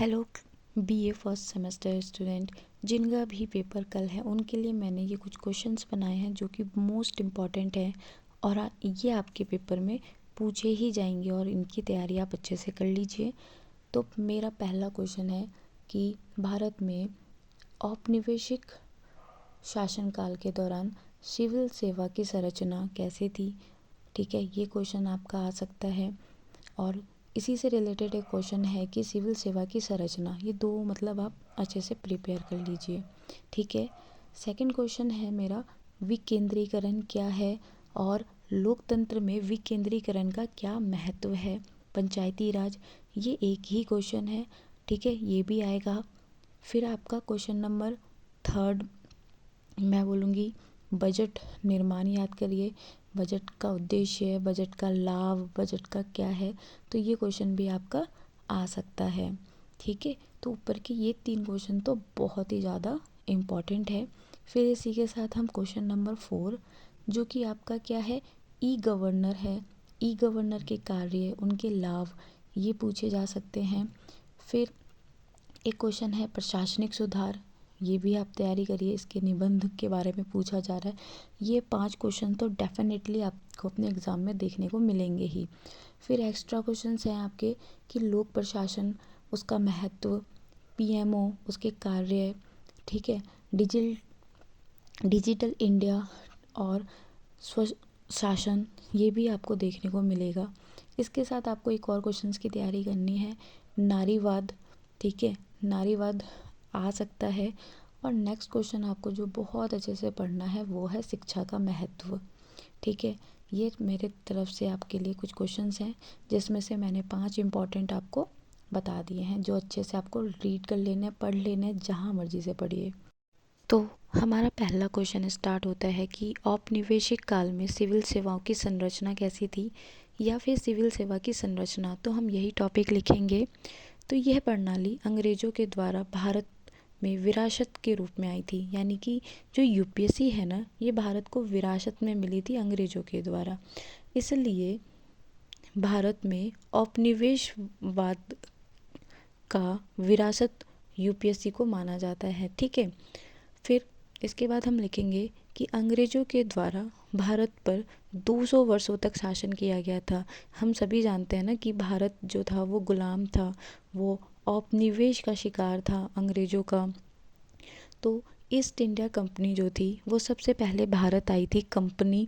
Hello BA first semester student, जिनका भी paper कल है उनके लिए मैंने ये कुछ क्वेश्चंस बनाए हैं जो कि मोस्ट इम्पॉर्टेंट है और ये आपके पेपर में पूछे ही जाएंगे और इनकी तैयारी आप अच्छे से कर लीजिए। तो मेरा पहला क्वेश्चन है कि भारत में औपनिवेशिक शासनकाल के दौरान सिविल सेवा की संरचना कैसी थी। ठीक है, ये क्वेश्चन आपका आ सकता है। और इसी से रिलेटेड एक क्वेश्चन है कि सिविल सेवा की संरचना, ये दो मतलब आप अच्छे से प्रिपेयर कर लीजिए। ठीक है, सेकंड क्वेश्चन है मेरा, विकेंद्रीकरण क्या है और लोकतंत्र में विकेंद्रीकरण का क्या महत्व है। पंचायती राज, ये एक ही क्वेश्चन है। ठीक है, ये भी आएगा। फिर आपका क्वेश्चन नंबर थर्ड मैं बोलूँगी, बजट निर्माण याद करिए। बजट का उद्देश्य, बजट का लाभ, बजट का क्या है, तो ये क्वेश्चन भी आपका आ सकता है। ठीक है, तो ऊपर के ये 3 क्वेश्चन तो बहुत ही ज़्यादा इम्पॉर्टेंट है। फिर इसी के साथ हम क्वेश्चन नंबर 4 जो कि आपका क्या है, ई गवर्नर है। ई गवर्नर के कार्य, उनके लाभ, ये पूछे जा सकते हैं। फिर एक क्वेश्चन है प्रशासनिक सुधार, ये भी आप तैयारी करिए, इसके निबंध के बारे में पूछा जा रहा है। ये 5 क्वेश्चन तो डेफिनेटली आपको अपने एग्ज़ाम में देखने को मिलेंगे ही। फिर एक्स्ट्रा क्वेश्चंस हैं आपके कि लोक प्रशासन, उसका महत्व, पीएमओ, उसके कार्य। ठीक है, डिजिटल इंडिया और स्वशासन, ये भी आपको देखने को मिलेगा। इसके साथ आपको एक और क्वेश्चंस की तैयारी करनी है, नारीवाद। ठीक है, नारीवाद आ सकता है। और नेक्स्ट क्वेश्चन आपको जो बहुत अच्छे से पढ़ना है वो है शिक्षा का महत्व। ठीक है, ये मेरे तरफ से आपके लिए कुछ क्वेश्चंस हैं जिसमें से मैंने 5 इम्पॉर्टेंट आपको बता दिए हैं, जो अच्छे से आपको रीड कर लेने, पढ़ लेने, जहाँ मर्जी से पढ़िए। तो हमारा पहला क्वेश्चन स्टार्ट होता है कि औपनिवेशिक काल में सिविल सेवाओं की संरचना कैसी थी, या फिर सिविल सेवा की संरचना, तो हम यही टॉपिक लिखेंगे। तो यह प्रणाली अंग्रेजों के द्वारा भारत में विरासत के रूप में आई थी, यानी कि जो यूपीएससी है ना, ये भारत को विरासत में मिली थी अंग्रेजों के द्वारा। इसलिए भारत में औपनिवेशवाद का विरासत यूपीएससी को माना जाता है। ठीक है, फिर इसके बाद हम लिखेंगे कि अंग्रेजों के द्वारा भारत पर 200 वर्षों तक शासन किया गया था। हम सभी जानते हैं ना कि भारत जो था वो गुलाम था, वो औपनिवेश का शिकार था अंग्रेजों का। तो ईस्ट इंडिया कंपनी जो थी वो सबसे पहले भारत आई थी कंपनी।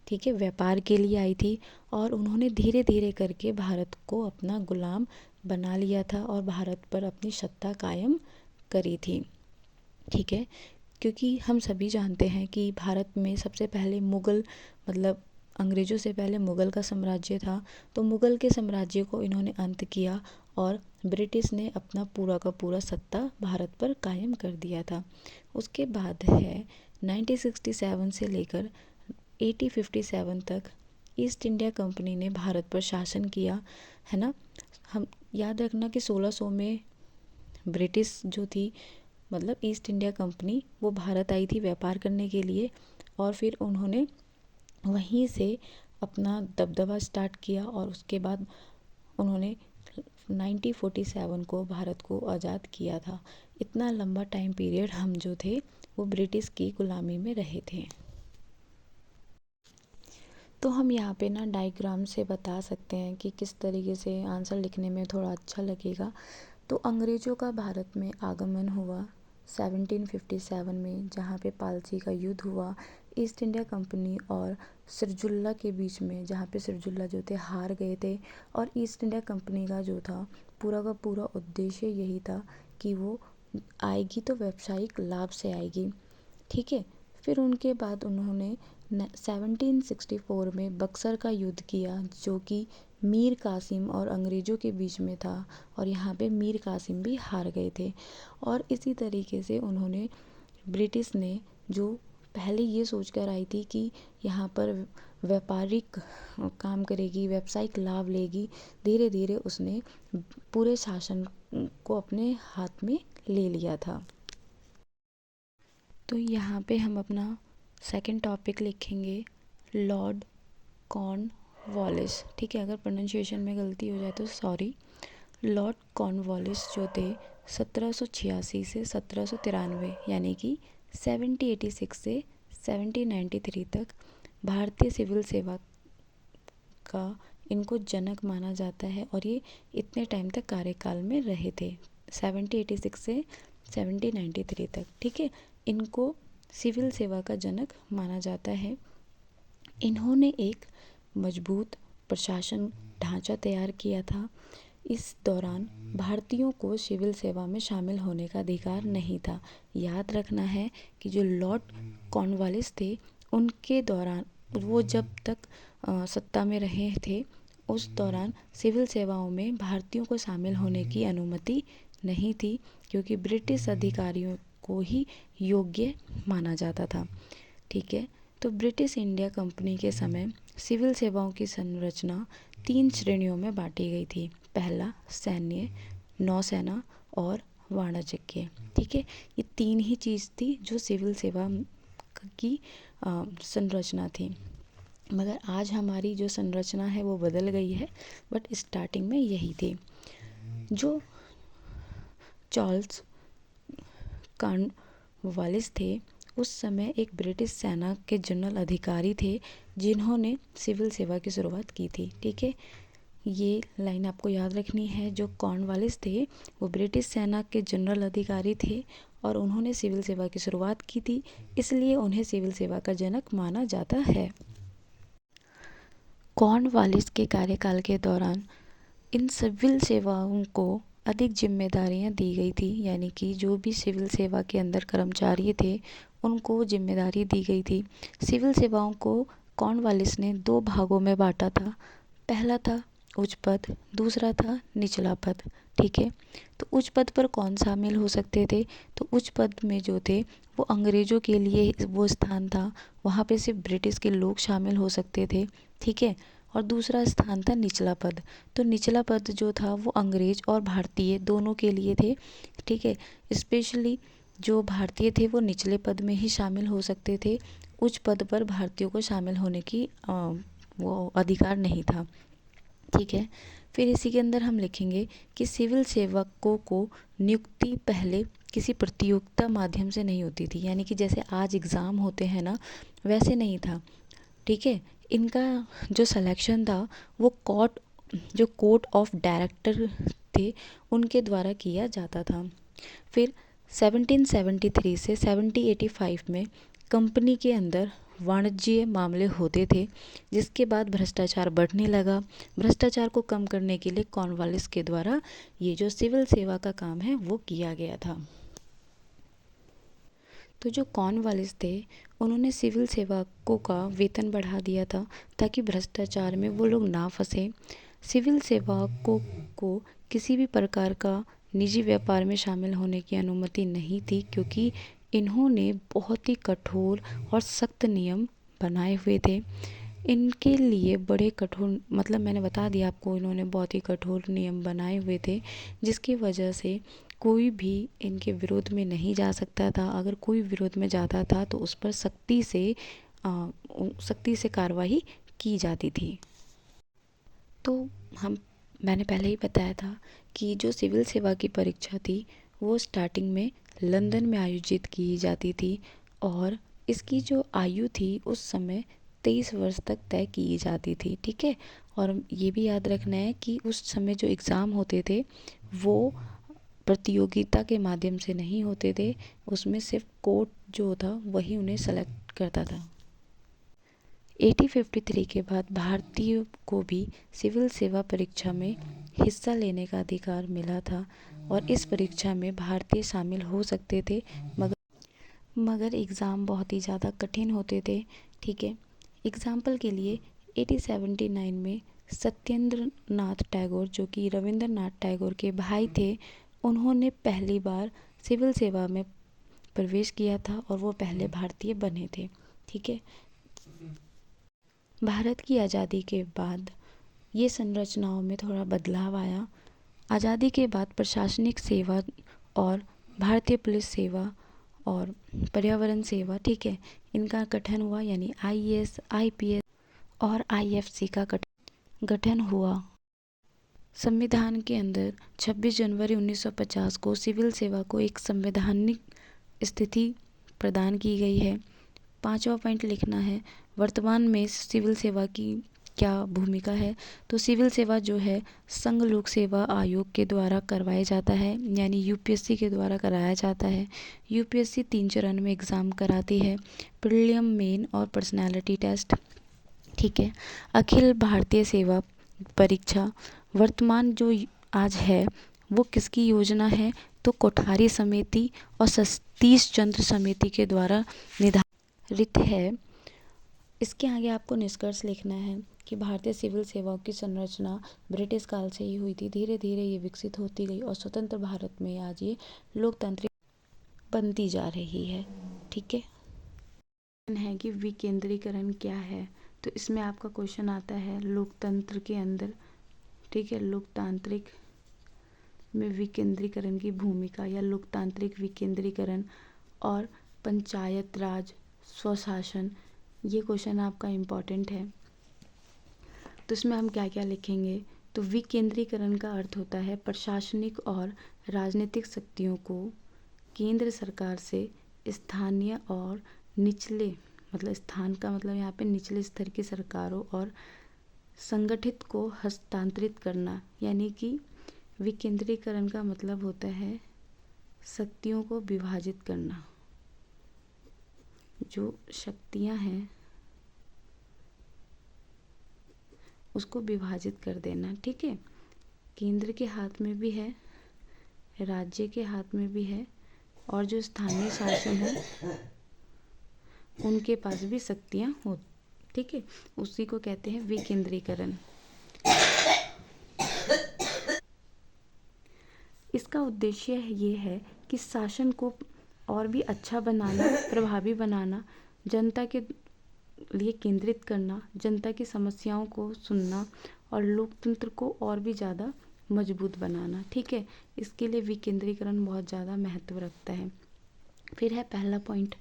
ठीक है, व्यापार के लिए आई थी और उन्होंने धीरे धीरे करके भारत को अपना गुलाम बना लिया था और भारत पर अपनी सत्ता कायम करी थी। ठीक है, क्योंकि हम सभी जानते हैं कि भारत में सबसे पहले मुग़ल, मतलब अंग्रेज़ों से पहले मुग़ल का साम्राज्य था। तो मुग़ल के साम्राज्य को इन्होंने अंत किया और ब्रिटिश ने अपना पूरा का पूरा सत्ता भारत पर कायम कर दिया था। उसके बाद है 1967 से लेकर 1857 तक ईस्ट इंडिया कंपनी ने भारत पर शासन किया, है ना। हम याद रखना कि 1600 में ब्रिटिश जो थी, मतलब ईस्ट इंडिया कंपनी, वो भारत आई थी व्यापार करने के लिए और फिर उन्होंने वहीं से अपना दबदबा स्टार्ट किया और उसके बाद उन्होंने 1947 को भारत को आज़ाद किया था। इतना लंबा टाइम पीरियड हम जो थे वो ब्रिटिश की गुलामी में रहे थे। तो हम यहाँ पे ना डायग्राम से बता सकते हैं कि किस तरीके से आंसर लिखने में थोड़ा अच्छा लगेगा। तो अंग्रेज़ों का भारत में आगमन हुआ 1757 में, जहाँ पे पालसी का युद्ध हुआ ईस्ट इंडिया कंपनी और सिरजुल्ला के बीच में, जहाँ पे सिरजुल्ला जो थे हार गए थे। और ईस्ट इंडिया कंपनी का जो था पूरा का पूरा उद्देश्य यही था कि वो आएगी तो व्यावसायिक लाभ से आएगी। ठीक है, फिर उनके बाद उन्होंने 1764 में बक्सर का युद्ध किया, जो कि मीर कासिम और अंग्रेज़ों के बीच में था और यहाँ पे मीर कासिम भी हार गए थे। और इसी तरीके से उन्होंने, ब्रिटिश ने जो पहले ये सोचकर आई थी कि यहाँ पर व्यापारिक काम करेगी, व्यावसायिक लाभ लेगी, धीरे धीरे उसने पूरे शासन को अपने हाथ में ले लिया था। तो यहाँ पे हम अपना सेकंड टॉपिक लिखेंगे, लॉर्ड कॉर्नवालिस। ठीक है, अगर प्रोनाउंसिएशन में गलती हो जाए तो सॉरी। लॉर्ड कॉर्नवालिस जो थे 1786 से 1793 यानी कि 1786 से 1793 तक भारतीय सिविल सेवा का इनको जनक माना जाता है और ये इतने टाइम तक कार्यकाल में रहे थे 1786 से 1793 तक। ठीक है, इनको सिविल सेवा का जनक माना जाता है। इन्होंने एक मजबूत प्रशासन ढांचा तैयार किया था। इस दौरान भारतीयों को सिविल सेवा में शामिल होने का अधिकार नहीं था। याद रखना है कि जो लॉर्ड कॉर्नवालिस थे उनके दौरान वो जब तक सत्ता में रहे थे उस दौरान सिविल सेवाओं में भारतीयों को शामिल होने की अनुमति नहीं थी, क्योंकि ब्रिटिश अधिकारियों को ही योग्य माना जाता था। ठीक है, तो ब्रिटिश इंडिया कंपनी के समय सिविल सेवाओं की संरचना 3 श्रेणियों में बांटी गई थी। पहला सैन्य, नौसेना और वाणिज्यिक। ठीक है, ये 3 ही चीज़ थी जो सिविल सेवा की संरचना थी। मगर आज हमारी जो संरचना है वो बदल गई है, बट स्टार्टिंग में यही थी। जो चार्ल्स कॉर्नवालिस थे उस समय एक ब्रिटिश सेना के जनरल अधिकारी थे जिन्होंने सिविल सेवा की शुरुआत की थी। ठीक है, ये लाइन आपको याद रखनी है। जो कॉर्नवालिस थे वो ब्रिटिश सेना के जनरल अधिकारी थे और उन्होंने सिविल सेवा की शुरुआत की थी, इसलिए उन्हें सिविल सेवा का जनक माना जाता है। कॉर्नवालिस के कार्यकाल के दौरान इन सिविल सेवाओं को अधिक जिम्मेदारियां दी गई थी, यानी कि जो भी सिविल सेवा के अंदर कर्मचारी थे उनको जिम्मेदारी दी गई थी। सिविल सेवाओं को कॉर्नवालिस ने 2 भागों में बांटा था। पहला था उच्च पद, दूसरा था निचला पद। ठीक है, तो उच्च पद पर कौन शामिल हो सकते थे? तो उच्च पद में जो थे वो अंग्रेज़ों के लिए वो स्थान था, वहाँ पे सिर्फ ब्रिटिश के लोग शामिल हो सकते थे। ठीक है, और दूसरा स्थान था निचला पद। तो निचला पद जो था वो अंग्रेज और भारतीय दोनों के लिए थे। ठीक है, स्पेशली जो भारतीय थे वो निचले पद में ही शामिल हो सकते थे। उच्च पद पर भारतीयों को शामिल होने की वो अधिकार नहीं था। ठीक है, फिर इसी के अंदर हम लिखेंगे कि सिविल सेवकों को नियुक्ति पहले किसी प्रतियोगिता माध्यम से नहीं होती थी, यानी कि जैसे आज एग्ज़ाम होते हैं ना, वैसे नहीं था। ठीक है, इनका जो सिलेक्शन था वो कोर्ट ऑफ डायरेक्टर थे उनके द्वारा किया जाता था। फिर 1773 से 1785 में कंपनी के अंदर वाणिज्यिक मामले होते थे, जिसके बाद भ्रष्टाचार बढ़ने लगा। भ्रष्टाचार को कम करने के लिए कॉर्नवालिस के द्वारा ये जो सिविल सेवा का काम है वो किया गया था। तो जो कॉर्नवालिस थे उन्होंने सिविल सेवकों का वेतन बढ़ा दिया था ताकि भ्रष्टाचार में वो लोग ना फंसे। सिविल सेवकों को किसी भी प्रकार का निजी व्यापार में शामिल होने की अनुमति नहीं थी, क्योंकि इन्होंने बहुत ही कठोर और सख्त नियम बनाए हुए थे। इनके लिए बड़े कठोर, मतलब मैंने बता दिया आपको, इन्होंने बहुत ही कठोर नियम बनाए हुए थे, जिसकी वजह से कोई भी इनके विरोध में नहीं जा सकता था। अगर कोई विरोध में जाता था तो उस पर सख्ती से कार्रवाई की जाती थी। तो मैंने पहले ही बताया था कि जो सिविल सेवा की परीक्षा थी वो स्टार्टिंग में लंदन में आयोजित की जाती थी और इसकी जो आयु थी उस समय 23 वर्ष तक तय की जाती थी। ठीक है, और ये भी याद रखना है कि उस समय जो एग्ज़ाम होते थे वो प्रतियोगिता के माध्यम से नहीं होते थे, उसमें सिर्फ कोर्ट जो था वही उन्हें सेलेक्ट करता था। 1853 के बाद भारतीयों को भी सिविल सेवा परीक्षा में हिस्सा लेने का अधिकार मिला था और इस परीक्षा में भारतीय शामिल हो सकते थे, मगर एग्ज़ाम बहुत ही ज़्यादा कठिन होते थे। ठीक है, एग्ज़ाम्पल के लिए 1879 में सत्येंद्र नाथ टैगोर, जो कि रविंद्रनाथ टैगोर के भाई थे, उन्होंने पहली बार सिविल सेवा में प्रवेश किया था और वो पहले भारतीय बने थे। ठीक है, भारत की आज़ादी के बाद ये संरचनाओं में थोड़ा बदलाव आया। आज़ादी के बाद प्रशासनिक सेवा और भारतीय पुलिस सेवा और पर्यावरण सेवा, ठीक है, इनका गठन हुआ, यानी आईएएस, आईपीएस और आईएफसी का गठन हुआ। संविधान के अंदर 26 जनवरी 1950 को सिविल सेवा को एक संवैधानिक स्थिति प्रदान की गई है। 5वां पॉइंट लिखना है, वर्तमान में सिविल सेवा की क्या भूमिका है। तो सिविल सेवा जो है संघ लोक सेवा आयोग के द्वारा करवाया जाता है, यानी यूपीएससी के द्वारा कराया जाता है। यूपीएससी 3 चरण में एग्ज़ाम कराती है, प्रीलिम, मेन और पर्सनालिटी टेस्ट। ठीक है। अखिल भारतीय सेवा परीक्षा वर्तमान जो आज है वो किसकी योजना है, तो कोठारी समिति और सतीश चंद्र समिति के द्वारा निर्धारित है। इसके आगे आपको निष्कर्ष लिखना है कि भारतीय सिविल सेवाओं की संरचना ब्रिटिश काल से ही हुई थी, धीरे धीरे ये विकसित होती गई और स्वतंत्र भारत में आज ये लोकतांत्रिक बनती जा रही है। ठीक है कि विकेंद्रीकरण क्या है, तो इसमें आपका क्वेश्चन आता है लोकतंत्र के अंदर, ठीक है, लोकतांत्रिक में विकेंद्रीकरण की भूमिका या लोकतांत्रिक विकेंद्रीकरण और पंचायत राज स्वशासन, ये क्वेश्चन आपका इम्पॉर्टेंट है। तो इसमें हम क्या क्या लिखेंगे, तो विकेंद्रीकरण का अर्थ होता है प्रशासनिक और राजनीतिक शक्तियों को केंद्र सरकार से स्थानीय और निचले, मतलब स्थान का मतलब यहाँ पे निचले स्तर की सरकारों और संगठित को हस्तांतरित करना, यानी कि विकेंद्रीकरण का मतलब होता है शक्तियों को विभाजित करना, जो शक्तियाँ हैं उसको विभाजित कर देना। ठीक है, केंद्र के हाथ में भी है, राज्य के हाथ में भी है, और जो स्थानीय शासन है उनके पास भी शक्तियाँ हो। ठीक है, उसी को कहते हैं विकेंद्रीकरण। इसका उद्देश्य ये है कि शासन को और भी अच्छा बनाना, प्रभावी बनाना, जनता के लिए केंद्रित करना, जनता की समस्याओं को सुनना और लोकतंत्र को और भी ज़्यादा मजबूत बनाना। ठीक है, इसके लिए विकेंद्रीकरण बहुत ज़्यादा महत्व रखता है। फिर है पहला पॉइंट,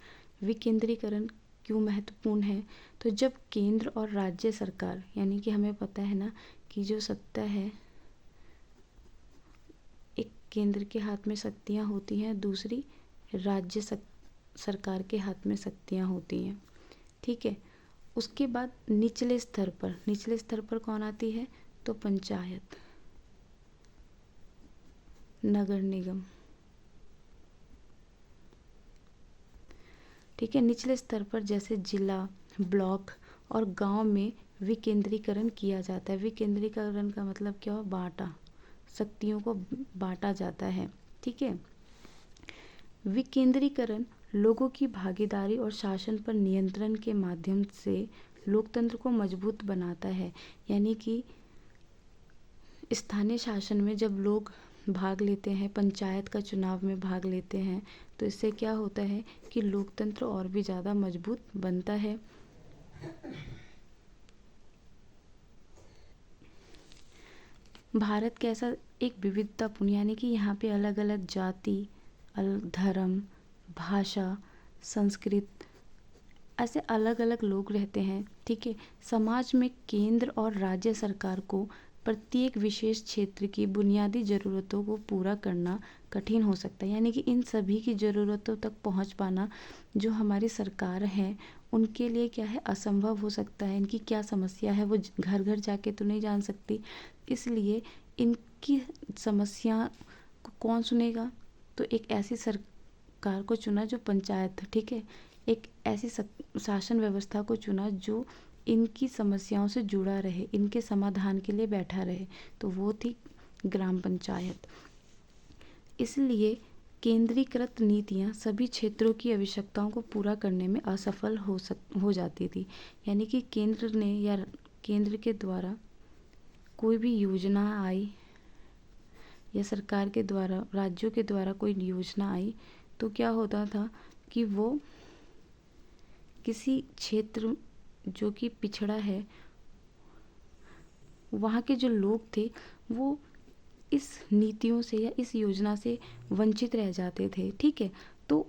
विकेंद्रीकरण क्यों महत्वपूर्ण है। तो जब केंद्र और राज्य सरकार, यानी कि हमें पता है ना कि जो सत्ता है, एक केंद्र के हाथ में शक्तियाँ होती हैं, दूसरी राज्य सरकार के हाथ में शक्तियाँ होती हैं। ठीक है, उसके बाद निचले स्तर पर कौन आती है, तो पंचायत, नगर निगम। ठीक है, निचले स्तर पर जैसे जिला, ब्लॉक और गांव में विकेंद्रीकरण किया जाता है। विकेंद्रीकरण का मतलब क्या हो, बांटा, शक्तियों को बांटा जाता है। ठीक है, विकेंद्रीकरण लोगों की भागीदारी और शासन पर नियंत्रण के माध्यम से लोकतंत्र को मजबूत बनाता है। यानी कि स्थानीय शासन में जब लोग भाग लेते हैं, पंचायत का चुनाव में भाग लेते हैं, तो इससे क्या होता है कि लोकतंत्र और भी ज़्यादा मजबूत बनता है। भारत कैसा एक विविधतापूर्ण, यानी कि यहाँ पे अलग अलग जाति, धर्म, भाषा, संस्कृत, ऐसे अलग अलग लोग रहते हैं। ठीक है, समाज में केंद्र और राज्य सरकार को प्रत्येक विशेष क्षेत्र की बुनियादी ज़रूरतों को पूरा करना कठिन हो सकता है। यानी कि इन सभी की ज़रूरतों तक पहुंच पाना जो हमारी सरकार है उनके लिए क्या है, असंभव हो सकता है। इनकी क्या समस्या है वो घर घर जाके तो नहीं जान सकती, इसलिए इनकी समस्या को कौन सुनेगा, तो एक ऐसी सरकार को चुना जो पंचायत, ठीक है, एक ऐसी शासन व्यवस्था को चुना जो इनकी समस्याओं से जुड़ा रहे, इनके समाधान के लिए बैठा रहे, तो वो थी ग्राम पंचायत। इसलिए केंद्रीकृत नीतियाँ सभी क्षेत्रों की आवश्यकताओं को पूरा करने में असफल हो जाती थी। यानी कि केंद्र ने या केंद्र के द्वारा कोई भी योजना आई या सरकार के द्वारा, राज्यों के द्वारा कोई योजना आई, तो क्या होता था कि वो किसी क्षेत्र जो कि पिछड़ा है, वहाँ के जो लोग थे वो इस नीतियों से या इस योजना से वंचित रह जाते थे। ठीक है, तो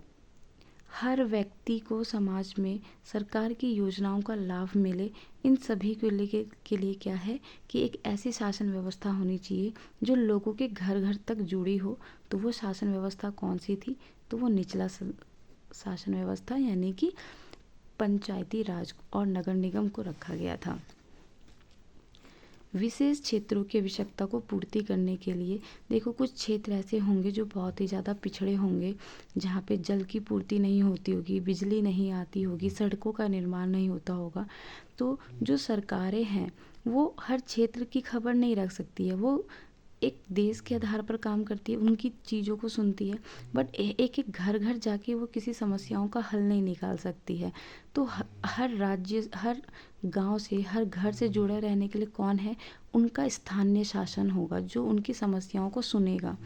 हर व्यक्ति को समाज में सरकार की योजनाओं का लाभ मिले, इन सभी के लिए क्या है कि एक ऐसी शासन व्यवस्था होनी चाहिए जो लोगों के घर घर तक जुड़ी हो। तो वो शासन व्यवस्था कौन सी थी? तो वो निचला शासन व्यवस्था यानी कि पंचायती राज और नगर निगम को रखा गया था। विशेष क्षेत्रों की आवश्यकता को पूर्ति करने के लिए देखो, कुछ क्षेत्र ऐसे होंगे जो बहुत ही ज़्यादा पिछड़े होंगे, जहाँ पे जल की पूर्ति नहीं होती होगी, बिजली नहीं आती होगी, सड़कों का निर्माण नहीं होता होगा। तो जो सरकारें हैं वो हर क्षेत्र की खबर नहीं रख सकती है, वो एक देश के आधार पर काम करती है, उनकी चीज़ों को सुनती है, बट एक एक घर घर जाके वो किसी समस्याओं का हल नहीं निकाल सकती है। तो हर राज्य, हर गांव से, हर घर से जुड़े रहने के लिए कौन है? उनका स्थानीय शासन होगा जो उनकी समस्याओं को सुनेगा।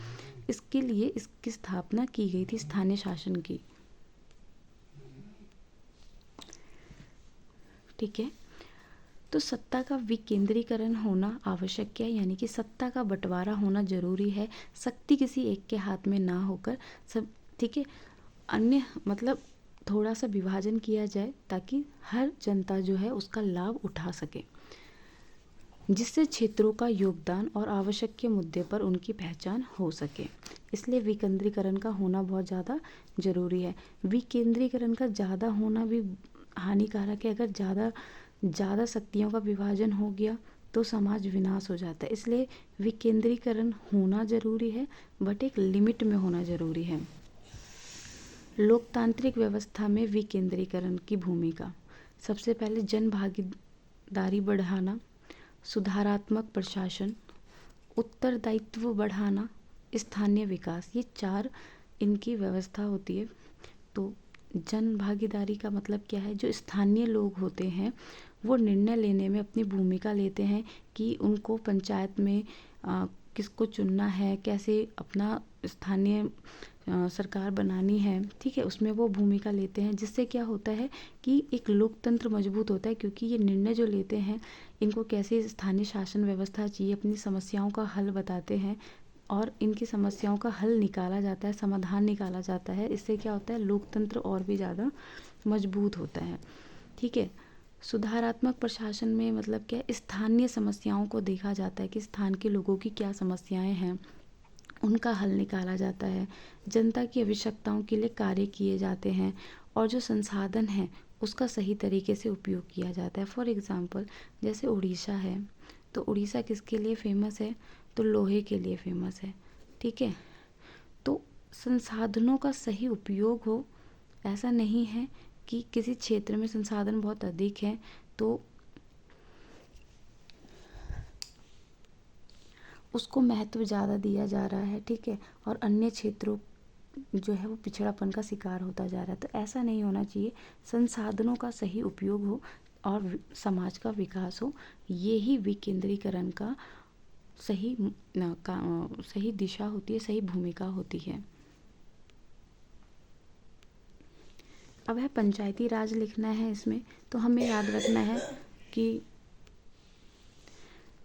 इसके लिए इसकी स्थापना की गई थी, स्थानीय शासन की। ठीक है, तो सत्ता का विकेंद्रीकरण होना आवश्यक है, यानी कि सत्ता का बंटवारा होना जरूरी है। शक्ति किसी एक के हाथ में ना होकर सब, ठीक है, अन्य मतलब थोड़ा सा विभाजन किया जाए ताकि हर जनता जो है उसका लाभ उठा सके, जिससे क्षेत्रों का योगदान और आवश्यक के मुद्दे पर उनकी पहचान हो सके। इसलिए विकेंद्रीकरण का होना बहुत ज़्यादा ज़रूरी है। विकेंद्रीकरण का ज़्यादा होना भी हानिकारक है। अगर ज़्यादा शक्तियों का विभाजन हो गया तो समाज विनाश हो जाता है। इसलिए विकेंद्रीकरण होना ज़रूरी है, बट एक लिमिट में होना ज़रूरी है। लोकतांत्रिक व्यवस्था में विकेंद्रीकरण की भूमिका, सबसे पहले जन भागीदारी बढ़ाना, सुधारात्मक प्रशासन, उत्तरदायित्व बढ़ाना, स्थानीय विकास, ये 4 इनकी व्यवस्था होती है। तो जन भागीदारी का मतलब क्या है? जो स्थानीय लोग होते हैं वो निर्णय लेने में अपनी भूमिका लेते हैं कि उनको पंचायत में किसको चुनना है, कैसे अपना स्थानीय सरकार बनानी है, ठीक है, उसमें वो भूमिका लेते हैं। जिससे क्या होता है कि एक लोकतंत्र मजबूत होता है, क्योंकि ये निर्णय जो लेते हैं इनको कैसे स्थानीय शासन व्यवस्था चाहिए, अपनी समस्याओं का हल बताते हैं और इनकी समस्याओं का हल निकाला जाता है, समाधान निकाला जाता है। इससे क्या होता है, लोकतंत्र और भी ज़्यादा मजबूत होता है। ठीक है, सुधारात्मक प्रशासन में मतलब क्या, स्थानीय समस्याओं को देखा जाता है कि स्थान के लोगों की क्या समस्याएं हैं, उनका हल निकाला जाता है, जनता की आवश्यकताओं के लिए कार्य किए जाते हैं और जो संसाधन है उसका सही तरीके से उपयोग किया जाता है। फॉर एग्ज़ाम्पल जैसे उड़ीसा है, तो उड़ीसा किसके लिए फेमस है? तो लोहे के लिए फेमस है। ठीक है, तो संसाधनों का सही उपयोग हो, ऐसा नहीं है कि किसी क्षेत्र में संसाधन बहुत अधिक है तो उसको महत्व ज़्यादा दिया जा रहा है, ठीक है, और अन्य क्षेत्रों जो है वो पिछड़ापन का शिकार होता जा रहा है। तो ऐसा नहीं होना चाहिए। संसाधनों का सही उपयोग हो और समाज का विकास हो, ये ही विकेंद्रीकरण का सही दिशा होती है, सही भूमिका होती है। अब है पंचायती राज लिखना है इसमें, तो हमें याद रखना है कि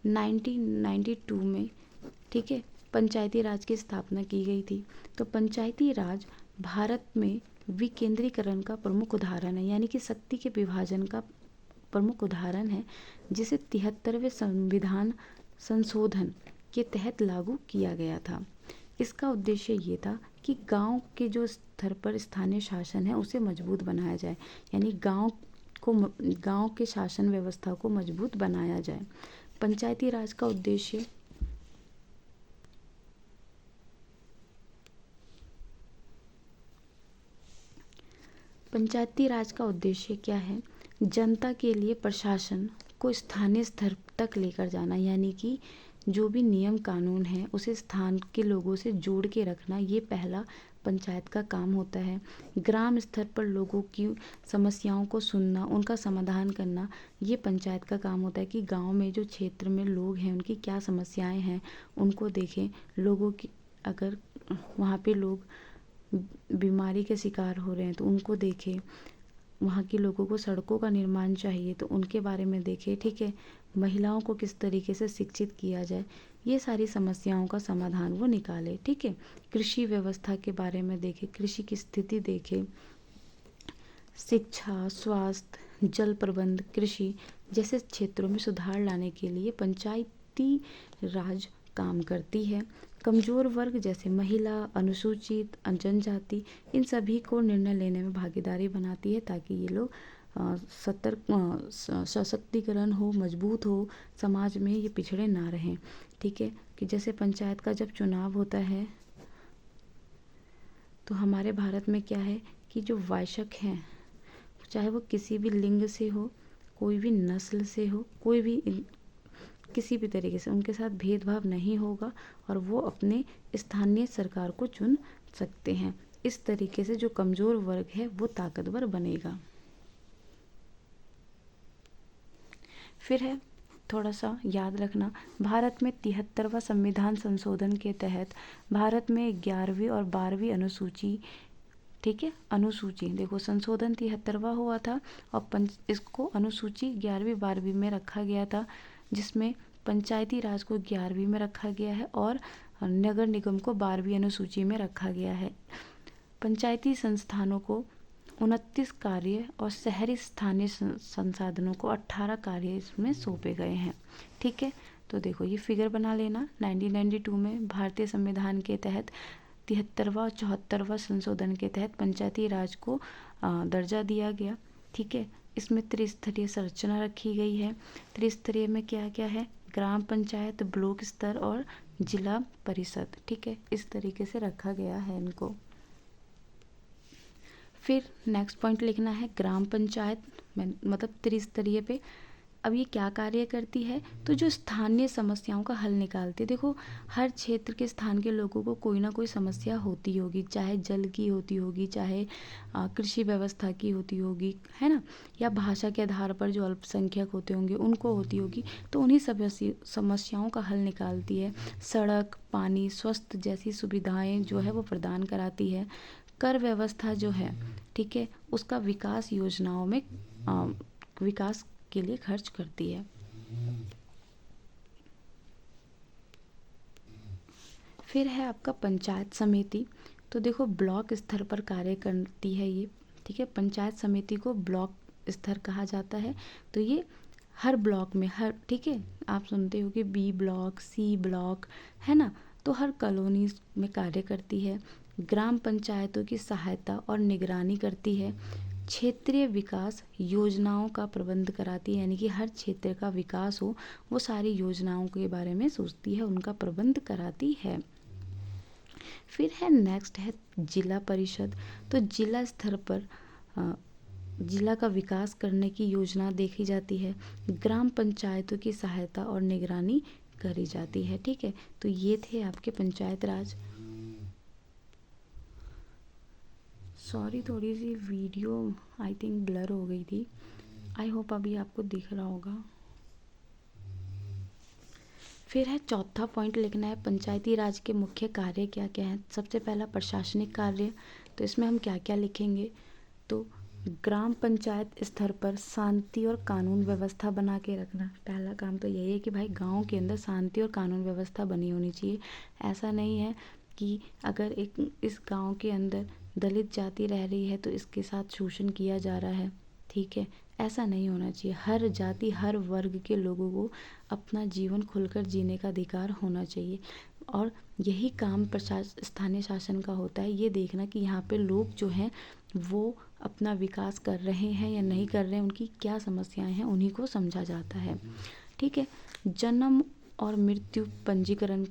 1992 में, ठीक है, पंचायती राज की स्थापना की गई थी। तो पंचायती राज भारत में विकेंद्रीकरण का प्रमुख उदाहरण है, यानी कि शक्ति के विभाजन का प्रमुख उदाहरण है, जिसे 73वें संविधान संशोधन के तहत लागू किया गया था। इसका उद्देश्य ये था कि गांव के जो स्तर पर स्थानीय शासन है उसे मजबूत बनाया जाए, यानी गांव के शासन व्यवस्था को मजबूत बनाया जाए। पंचायती राज का उद्देश्य क्या है? जनता के लिए प्रशासन को स्थानीय स्तर तक लेकर जाना, यानी कि जो भी नियम कानून है उसे स्थान के लोगों से जोड़ के रखना, ये पहला पंचायत का काम होता है। ग्राम स्तर पर लोगों की समस्याओं को सुनना, उनका समाधान करना, ये पंचायत का काम होता है कि गांव में जो क्षेत्र में लोग हैं उनकी क्या समस्याएं हैं उनको देखें। लोगों की, अगर वहाँ पे लोग बीमारी के शिकार हो रहे हैं तो उनको देखें, वहाँ के लोगों को सड़कों का निर्माण चाहिए तो उनके बारे में देखें, ठीक है, महिलाओं को किस तरीके से शिक्षित किया जाए, ये सारी समस्याओं का समाधान वो निकाले। ठीक है, कृषि व्यवस्था के बारे में देखें, कृषि की स्थिति देखें, शिक्षा, स्वास्थ्य, जल प्रबंध, कृषि जैसे क्षेत्रों में सुधार लाने के लिए पंचायती राज काम करती है। कमज़ोर वर्ग जैसे महिला, अनुसूचित, जनजाति, इन सभी को निर्णय लेने में भागीदारी बनाती है ताकि ये लोग सशक्तिकरण हो, मजबूत हो, समाज में ये पिछड़े ना रहें। ठीक है, कि जैसे पंचायत का जब चुनाव होता है तो हमारे भारत में क्या है कि जो वयस्क हैं, चाहे वो किसी भी लिंग से हो, कोई भी नस्ल से हो, कोई भी किसी भी तरीके से, उनके साथ भेदभाव नहीं होगा और वो अपने स्थानीय सरकार को चुन सकते हैं। इस तरीके से जो कमज़ोर वर्ग है वो ताकतवर बनेगा। फिर है थोड़ा सा याद रखना, भारत में 73वां संविधान संशोधन के तहत भारत में 11वीं और 12वीं अनुसूची, ठीक है, अनुसूची देखो संशोधन 73वां हुआ था और इसको अनुसूची 11वीं 12वीं में रखा गया था, जिसमें पंचायती राज को 11वीं में रखा गया है और नगर निगम को 12वीं अनुसूची में रखा गया है। पंचायती संस्थानों को 29 कार्य और शहरी स्थानीय संसाधनों को 18 कार्य इसमें सौंपे गए हैं। ठीक है, तो देखो ये फिगर बना लेना। 1992 में भारतीय संविधान के तहत 73वां और 74वां संशोधन के तहत पंचायती राज को दर्जा दिया गया। ठीक है, इसमें त्रिस्तरीय संरचना रखी गई है। त्रिस्तरीय में क्या क्या है, ग्राम पंचायत, ब्लॉक स्तर और जिला परिषद। ठीक है, इस तरीके से रखा गया है इनको। फिर नेक्स्ट पॉइंट लिखना है ग्राम पंचायत मतलब त्रिस्तरीय पे। अब ये क्या कार्य करती है, तो जो स्थानीय समस्याओं का हल निकालती है। देखो हर क्षेत्र के स्थान के लोगों को कोई ना कोई समस्या होती होगी, चाहे जल की होती होगी, चाहे कृषि व्यवस्था की होती होगी, है ना, या भाषा के आधार पर जो अल्पसंख्यक होते होंगे उनको होती होगी, तो उन्हीं समस्याओं का हल निकालती है। सड़क, पानी, स्वास्थ्य जैसी सुविधाएं जो है वो प्रदान कराती है। कर व्यवस्था जो है, ठीक है, उसका विकास योजनाओं में विकास के लिए खर्च करती है। फिर है आपका पंचायत समिति। तो देखो ब्लॉक स्तर पर कार्य करती है ये। ठीक है, पंचायत समिति को ब्लॉक स्तर कहा जाता है। तो ये हर ब्लॉक में हर, ठीक है, आप सुनते हो कि बी ब्लॉक, सी ब्लॉक, है ना, तो हर कॉलोनी में कार्य करती है। ग्राम पंचायतों की सहायता और निगरानी करती है। क्षेत्रीय विकास योजनाओं का प्रबंध कराती है, यानी कि हर क्षेत्र का विकास हो वो सारी योजनाओं के बारे में सोचती है, उनका प्रबंध कराती है। फिर है नेक्स्ट है जिला परिषद। तो जिला स्तर पर जिला का विकास करने की योजना देखी जाती है। ग्राम पंचायतों की सहायता और निगरानी करी जाती है। ठीक है, तो ये थे आपके पंचायत राज। सॉरी, थोड़ी सी वीडियो आई थिंक ब्लर हो गई थी। आई होप अभी आपको दिख रहा होगा। फिर है चौथा पॉइंट लिखना है पंचायती राज के मुख्य कार्य क्या क्या हैं। सबसे पहला प्रशासनिक कार्य, तो इसमें हम क्या क्या लिखेंगे, तो ग्राम पंचायत स्तर पर शांति और कानून व्यवस्था बना के रखना। पहला काम तो यही है कि भाई गांव के अंदर शांति और कानून व्यवस्था बनी होनी चाहिए। ऐसा नहीं है कि अगर इस गांव के अंदर दलित जाति रह रही है तो इसके साथ शोषण किया जा रहा है। ठीक है, ऐसा नहीं होना चाहिए। हर जाति, हर वर्ग के लोगों को अपना जीवन खुलकर जीने का अधिकार होना चाहिए और यही काम स्थानीय शासन का होता है, ये देखना कि यहाँ पे लोग जो हैं वो अपना विकास कर रहे हैं या नहीं कर रहे हैं, उनकी क्या समस्याएं हैं, उन्हीं को समझा जाता है। ठीक है, जन्म और मृत्यु पंजीकरण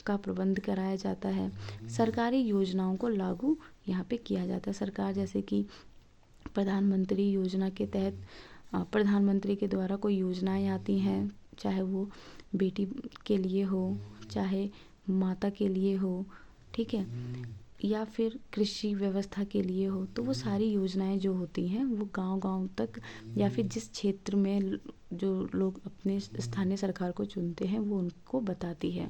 का प्रबंध कराया जाता है। सरकारी योजनाओं को लागू यहाँ पे किया जाता है। सरकार जैसे कि प्रधानमंत्री योजना के तहत प्रधानमंत्री के द्वारा कोई योजनाएं आती हैं, चाहे वो बेटी के लिए हो, चाहे माता के लिए हो, ठीक है, या फिर कृषि व्यवस्था के लिए हो, तो वो सारी योजनाएं जो होती हैं वो गांव-गांव तक या फिर जिस क्षेत्र में जो लोग अपने स्थानीय सरकार को चुनते हैं वो उनको बताती है।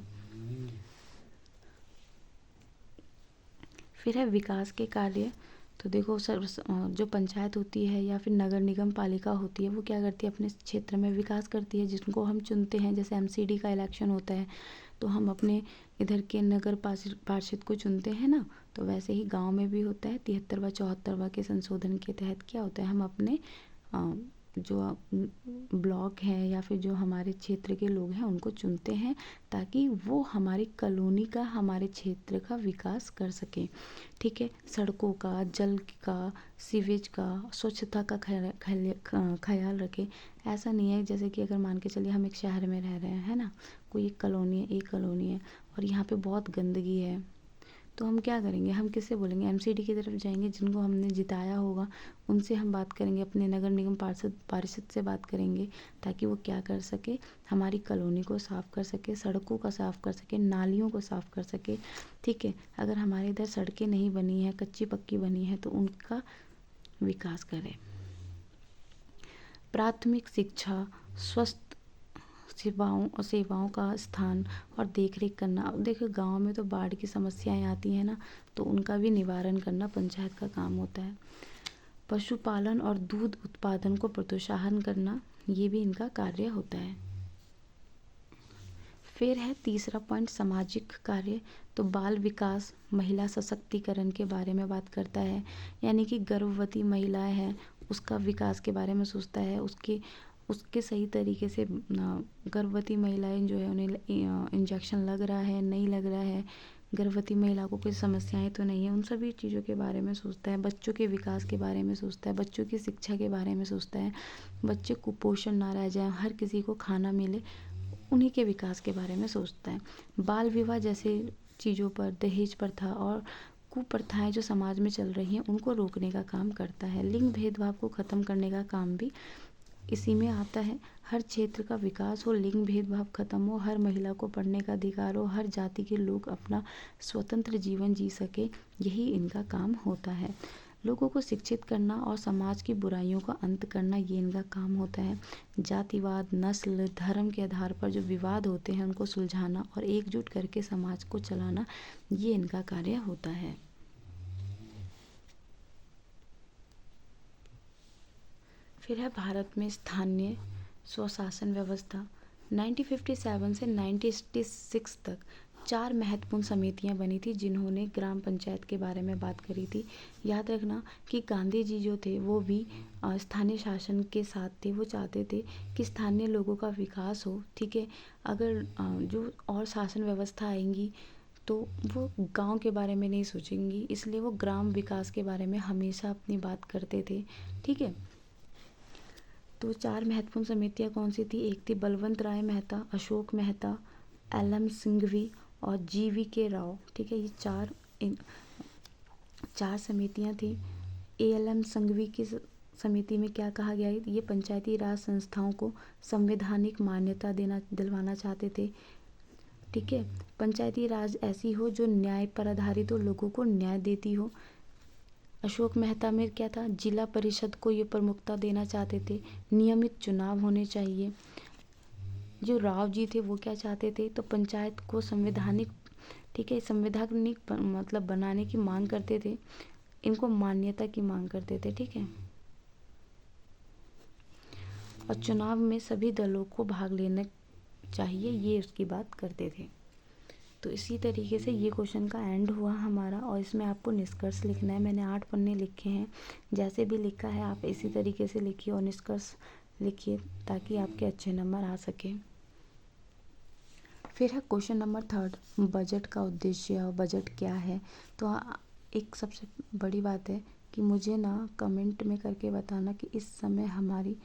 फिर है विकास के कार्य। तो देखो सर, जो पंचायत होती है या फिर नगर निगम पालिका होती है वो क्या करती है, अपने क्षेत्र में विकास करती है, जिनको हम चुनते हैं। जैसे एमसीडी का इलेक्शन होता है तो हम अपने इधर के नगर पार्षद को चुनते हैं ना, तो वैसे ही गांव में भी होता है। 73वां 74वां के संशोधन के तहत क्या होता है, हम अपने जो ब्लॉक है या फिर जो हमारे क्षेत्र के लोग हैं उनको चुनते हैं, ताकि वो हमारी कॉलोनी का, हमारे क्षेत्र का विकास कर सकें। ठीक है, सड़कों का, जल का, सीवेज का, स्वच्छता का ख्याल रखें। ऐसा नहीं है जैसे कि अगर मान के चलिए हम एक शहर में रह रहे हैं ना, कोई एक कॉलोनी है और यहाँ पे बहुत गंदगी है, तो हम क्या करेंगे, हम किससे बोलेंगे, एमसीडी की तरफ जाएंगे, जिनको हमने जिताया होगा उनसे हम बात करेंगे, अपने नगर निगम पार्षद से बात करेंगे, ताकि वो क्या कर सके, हमारी कॉलोनी को साफ़ कर सके, सड़कों का साफ़ कर सके, नालियों को साफ़ कर सके। ठीक है, अगर हमारे इधर सड़कें नहीं बनी है, कच्ची पक्की बनी है, तो उनका विकास करें। प्राथमिक शिक्षा, स्वस्थ सेवाओं का स्थान और देखरेख करना। अब देखो गांव में तो बाढ़ की समस्याएं आती हैं ना, तो उनका भी निवारण करना पंचायत का काम होता है। पशुपालन और दूध उत्पादन को प्रोत्साहन करना, ये भी इनका कार्य होता है। फिर है तीसरा पॉइंट, सामाजिक कार्य। तो बाल विकास, महिला सशक्तिकरण के बारे में बात करता है, यानी कि गर्भवती महिलाएं हैं उसका विकास के बारे में सोचता है, उसके सही तरीके से गर्भवती महिलाएं जो है उन्हें इंजेक्शन लग रहा है, नहीं लग रहा है, गर्भवती महिला को कोई समस्याएं तो नहीं है, उन सभी चीज़ों के बारे में सोचता है। बच्चों के विकास के बारे में सोचता है, बच्चों की शिक्षा के बारे में सोचता है, बच्चे कुपोषण ना रह जाए, हर किसी को खाना मिले, उन्हीं के विकास के बारे में सोचता है। बाल विवाह जैसे चीज़ों पर, दहेज प्रथा और कुप्रथाएं जो समाज में चल रही हैं उनको रोकने का काम करता है। लिंग भेदभाव को ख़त्म करने का काम भी इसी में आता है। हर क्षेत्र का विकास हो, लिंग भेदभाव खत्म हो, हर महिला को पढ़ने का अधिकार हो, हर जाति के लोग अपना स्वतंत्र जीवन जी सके, यही इनका काम होता है। लोगों को शिक्षित करना और समाज की बुराइयों का अंत करना, ये इनका काम होता है। जातिवाद, नस्ल, धर्म के आधार पर जो विवाद होते हैं उनको सुलझाना और एकजुट करके समाज को चलाना, ये इनका कार्य होता है। फिर है भारत में स्थानीय स्वशासन व्यवस्था। 1957 से 1986 तक 4 महत्वपूर्ण समितियां बनी थी जिन्होंने ग्राम पंचायत के बारे में बात करी थी। याद रखना कि गांधी जी जो थे वो भी स्थानीय शासन के साथ थे, वो चाहते थे कि स्थानीय लोगों का विकास हो। ठीक है, अगर जो और शासन व्यवस्था आएंगी तो वो गांव के बारे में नहीं सोचेंगी, इसलिए वो ग्राम विकास के बारे में हमेशा अपनी बात करते थे। ठीक है, तो 4 महत्वपूर्ण समितियां कौन सी थी, एक थी बलवंत राय मेहता, अशोक मेहता, एल.एम. सिंघवी और जी.वी.के. राव। ठीक है, ये चार समितियां थी। एल.एम. सिंघवी की समिति में क्या कहा गया, ये पंचायती राज संस्थाओं को संवैधानिक मान्यता दिलवाना चाहते थे। ठीक है, पंचायती राज ऐसी हो जो न्याय पर आधारित हो, लोगों को न्याय देती हो। अशोक मेहता में क्या था, जिला परिषद को ये प्रमुखता देना चाहते थे, नियमित चुनाव होने चाहिए। जो राव जी थे वो क्या चाहते थे, तो पंचायत को संवैधानिक, ठीक है, संवैधानिक मतलब बनाने की मांग करते थे, इनको मान्यता की मांग करते थे। ठीक है, और चुनाव में सभी दलों को भाग लेना चाहिए, ये उसकी बात करते थे। तो इसी तरीके से ये क्वेश्चन का एंड हुआ हमारा, और इसमें आपको निष्कर्ष लिखना है। मैंने 8 पन्ने लिखे हैं, जैसे भी लिखा है आप इसी तरीके से लिखिए और निष्कर्ष लिखिए, ताकि आपके अच्छे नंबर आ सके। फिर है क्वेश्चन नंबर 3, बजट का उद्देश्य और बजट क्या है। तो एक सबसे बड़ी बात है कि मुझे ना कमेंट में करके बताना कि इस समय हमारी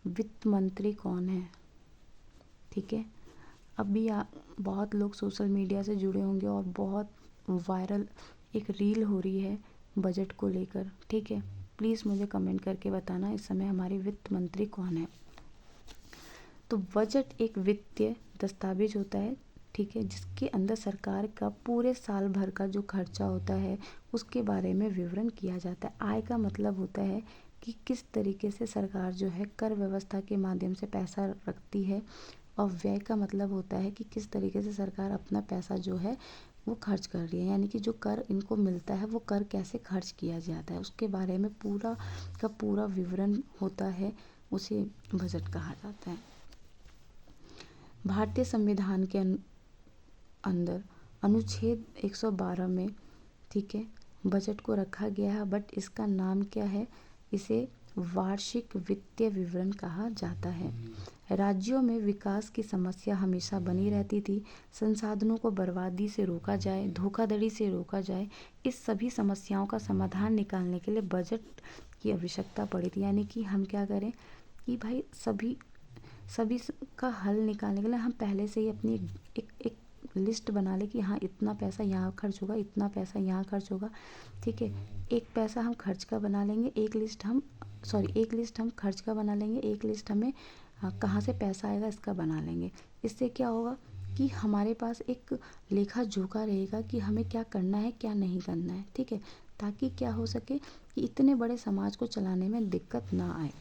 वित्त मंत्री कौन है। ठीक है, अभी बहुत लोग सोशल मीडिया से जुड़े होंगे और बहुत वायरल एक रील हो रही है बजट को लेकर। ठीक है, प्लीज़ मुझे कमेंट करके बताना इस समय हमारी वित्त मंत्री कौन है। तो बजट एक वित्तीय दस्तावेज होता है, ठीक है, जिसके अंदर सरकार का पूरे साल भर का जो खर्चा होता है उसके बारे में विवरण किया जाता है। आय का मतलब होता है कि किस तरीके से सरकार जो है कर व्यवस्था के माध्यम से पैसा रखती है, और व्यय का मतलब होता है कि किस तरीके से सरकार अपना पैसा जो है वो खर्च कर रही है, यानी कि जो कर इनको मिलता है वो कर कैसे खर्च किया जाता है, उसके बारे में पूरा का पूरा विवरण होता है, उसे बजट कहा जाता है। भारतीय संविधान के अंदर अनुच्छेद 112 में, ठीक है, बजट को रखा गया है, बट इसका नाम क्या है, इसे वार्षिक वित्तीय विवरण कहा जाता है। राज्यों में विकास की समस्या हमेशा बनी रहती थी। संसाधनों को बर्बादी से रोका जाए, धोखाधड़ी से रोका जाए, इस सभी समस्याओं का समाधान निकालने के लिए बजट की आवश्यकता पड़ी थी। यानी कि हम क्या करें कि भाई सभी सभी का हल निकालने के लिए हम पहले से ही अपनी एक लिस्ट बना ले कि हाँ इतना पैसा यहाँ खर्च होगा, इतना पैसा यहाँ खर्च होगा, ठीक है। एक पैसा हम खर्च का बना लेंगे, एक लिस्ट हम खर्च का बना लेंगे, एक लिस्ट हमें कहाँ से पैसा आएगा इसका बना लेंगे। इससे क्या होगा कि हमारे पास एक लेखा जोखा रहेगा कि हमें क्या करना है क्या नहीं करना है, ठीक है, ताकि क्या हो सके कि इतने बड़े समाज को चलाने में दिक्कत ना आए।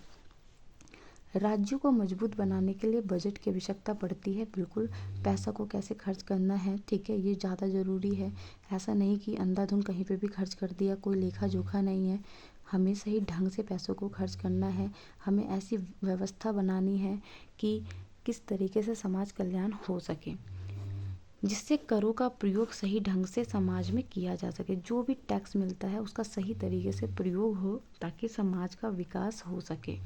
राज्यों को मजबूत बनाने के लिए बजट की आवश्यकता पड़ती है, बिल्कुल। पैसा को कैसे खर्च करना है, ठीक है, ये ज़्यादा ज़रूरी है। ऐसा नहीं कि अंधाधुंध कहीं पे भी खर्च कर दिया, कोई लेखा जोखा नहीं है। हमें सही ढंग से पैसों को खर्च करना है। हमें ऐसी व्यवस्था बनानी है कि किस तरीके से समाज कल्याण हो सके, जिससे करों का प्रयोग सही ढंग से समाज में किया जा सके। जो भी टैक्स मिलता है उसका सही तरीके से प्रयोग हो ताकि समाज का विकास हो सके।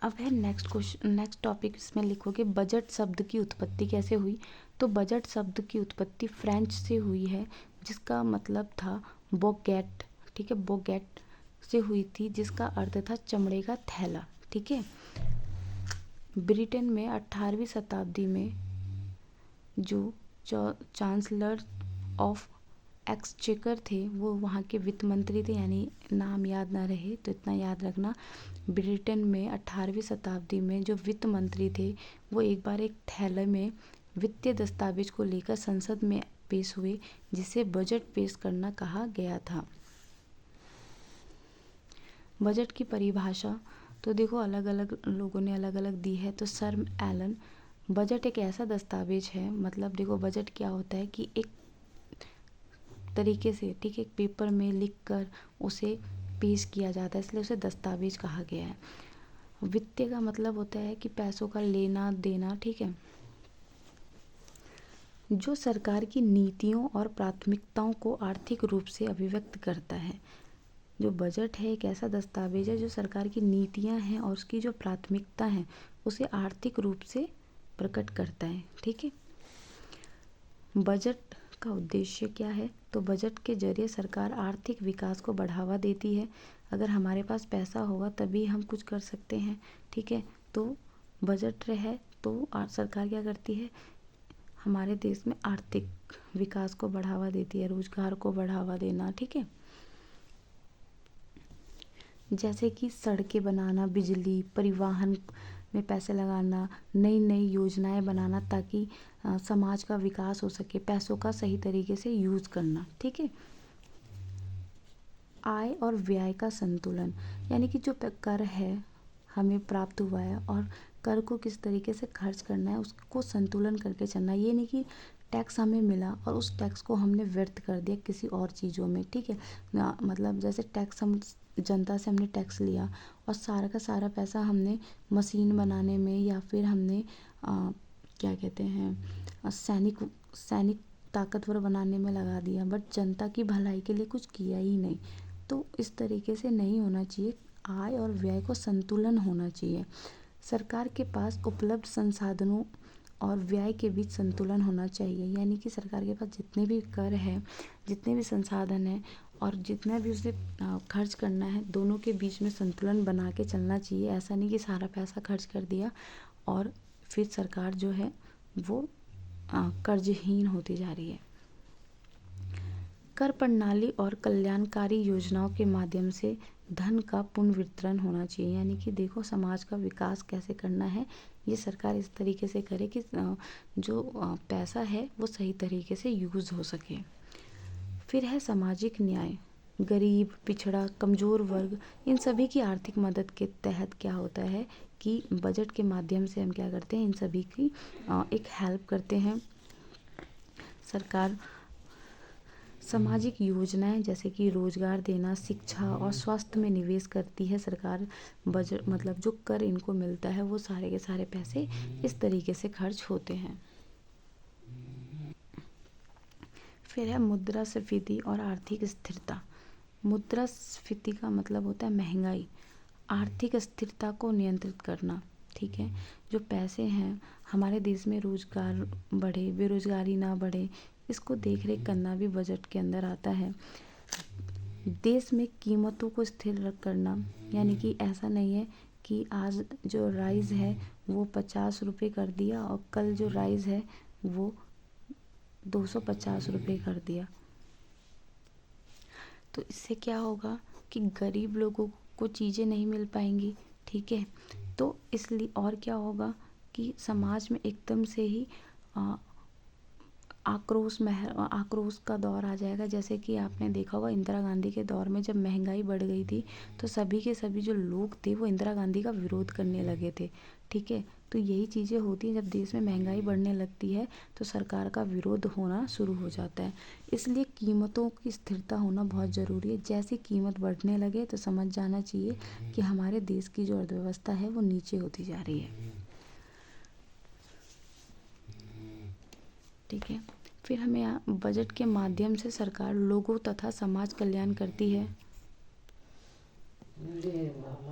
अब है नेक्स्ट टॉपिक, इसमें लिखोगे बजट शब्द की उत्पत्ति कैसे हुई। तो बजट शब्द की उत्पत्ति फ्रेंच से हुई है, जिसका मतलब था बोगैट, ठीक है, बोगैट से हुई थी, जिसका अर्थ था चमड़े का थैला, ठीक है। ब्रिटेन में 18वीं शताब्दी में जो चांसलर ऑफ एक्सचेकर थे वो वहाँ के वित्त मंत्री थे, यानी नाम याद ना रहे तो इतना याद रखना। ब्रिटेन में 18वीं शताब्दी में जो वित्त मंत्री थे वो एक बार एक थैले में वित्तीय दस्तावेज को लेकर संसद में पेश हुए, जिसे बजट पेश करना कहा गया था। बजट की परिभाषा तो देखो अलग अलग लोगों ने अलग अलग दी है। तो सर एलन, बजट एक ऐसा दस्तावेज है, मतलब देखो बजट क्या होता है कि एक तरीके से, ठीक है, एक पेपर में लिखकर उसे पेश किया जाता है, इसलिए उसे दस्तावेज कहा गया है। वित्तीय का मतलब होता है कि पैसों का लेना देना, ठीक है, जो सरकार की नीतियों और प्राथमिकताओं को आर्थिक रूप से अभिव्यक्त करता है। जो बजट है एक ऐसा दस्तावेज है जो सरकार की नीतियां हैं और उसकी जो प्राथमिकता है उसे आर्थिक रूप से प्रकट करता है, ठीक है। बजट का उद्देश्य क्या है। तो बजट के जरिए सरकार आर्थिक विकास को बढ़ावा देती है। अगर हमारे पास पैसा होगा तभी हम कुछ कर सकते हैं, ठीक है। तो बजट है तो सरकार क्या करती है, हमारे देश में आर्थिक विकास को बढ़ावा देती है, रोजगार को बढ़ावा देना, ठीक है। जैसे कि सड़कें बनाना, बिजली, परिवहन में पैसे लगाना, नई नई योजनाएं बनाना ताकि समाज का विकास हो सके, पैसों का सही तरीके से यूज़ करना, ठीक है। आय और व्यय का संतुलन, यानी कि जो कर है हमें प्राप्त हुआ है और कर को किस तरीके से खर्च करना है उसको संतुलन करके चलना। ये नहीं कि टैक्स हमें मिला और उस टैक्स को हमने व्यर्थ कर दिया किसी और चीज़ों में, ठीक है ना। मतलब जैसे टैक्स हम जनता से हमने टैक्स लिया और सारा का सारा पैसा हमने मशीन बनाने में या फिर हमने क्या कहते हैं सैनिक ताकतवर बनाने में लगा दिया, बट जनता की भलाई के लिए कुछ किया ही नहीं। तो इस तरीके से नहीं होना चाहिए। आय और व्यय को संतुलन होना चाहिए। सरकार के पास उपलब्ध संसाधनों और व्यय के बीच संतुलन होना चाहिए, यानी कि सरकार के पास जितने भी कर है, जितने भी संसाधन हैं और जितना भी उसे खर्च करना है, दोनों के बीच में संतुलन बना के चलना चाहिए। ऐसा नहीं कि सारा पैसा खर्च कर दिया और फिर सरकार जो है वो कर्जहीन होती जा रही है। कर प्रणाली और कल्याणकारी योजनाओं के माध्यम से धन का पुनर्वितरण होना चाहिए, यानी कि देखो समाज का विकास कैसे करना है, ये सरकार इस तरीके से करे कि जो पैसा है वो सही तरीके से यूज़ हो सके। फिर है सामाजिक न्याय, गरीब, पिछड़ा, कमज़ोर वर्ग, इन सभी की आर्थिक मदद के तहत क्या होता है कि बजट के माध्यम से हम क्या करते हैं, इन सभी की एक हेल्प करते हैं। सरकार सामाजिक योजनाएं जैसे कि रोजगार देना, शिक्षा और स्वास्थ्य में निवेश करती है सरकार। बजट मतलब जो कर इनको मिलता है वो सारे के सारे पैसे इस तरीके से खर्च होते हैं। फिर है मुद्रास्फीति और आर्थिक स्थिरता। मुद्रास्फीति का मतलब होता है महंगाई, आर्थिक स्थिरता को नियंत्रित करना। ठीक है, जो पैसे हैं हमारे देश में रोजगार बढ़े, बेरोजगारी ना बढ़े, इसको देख रेख करना भी बजट के अंदर आता है। देश में कीमतों को स्थिर करना, यानी कि ऐसा नहीं है कि आज जो राइस है वो 50 रुपये कर दिया और कल जो राइस है वो 250 रुपये कर दिया। तो इससे क्या होगा कि गरीब लोगों को चीज़ें नहीं मिल पाएंगी। ठीक है, तो इसलिए और क्या होगा कि समाज में एकदम से ही आक्रोश का दौर आ जाएगा। जैसे कि आपने देखा होगा इंदिरा गांधी के दौर में जब महंगाई बढ़ गई थी तो सभी के सभी जो लोग थे वो इंदिरा गांधी का विरोध करने लगे थे। ठीक है, तो यही चीज़ें होती हैं, जब देश में महंगाई बढ़ने लगती है तो सरकार का विरोध होना शुरू हो जाता है। इसलिए कीमतों की स्थिरता होना बहुत ज़रूरी है। जैसी कीमत बढ़ने लगे तो समझ जाना चाहिए कि हमारे देश की जो अर्थव्यवस्था है वो नीचे होती जा रही है। ठीक है, फिर हमें बजट के माध्यम से सरकार लोगों तथा समाज कल्याण करती है।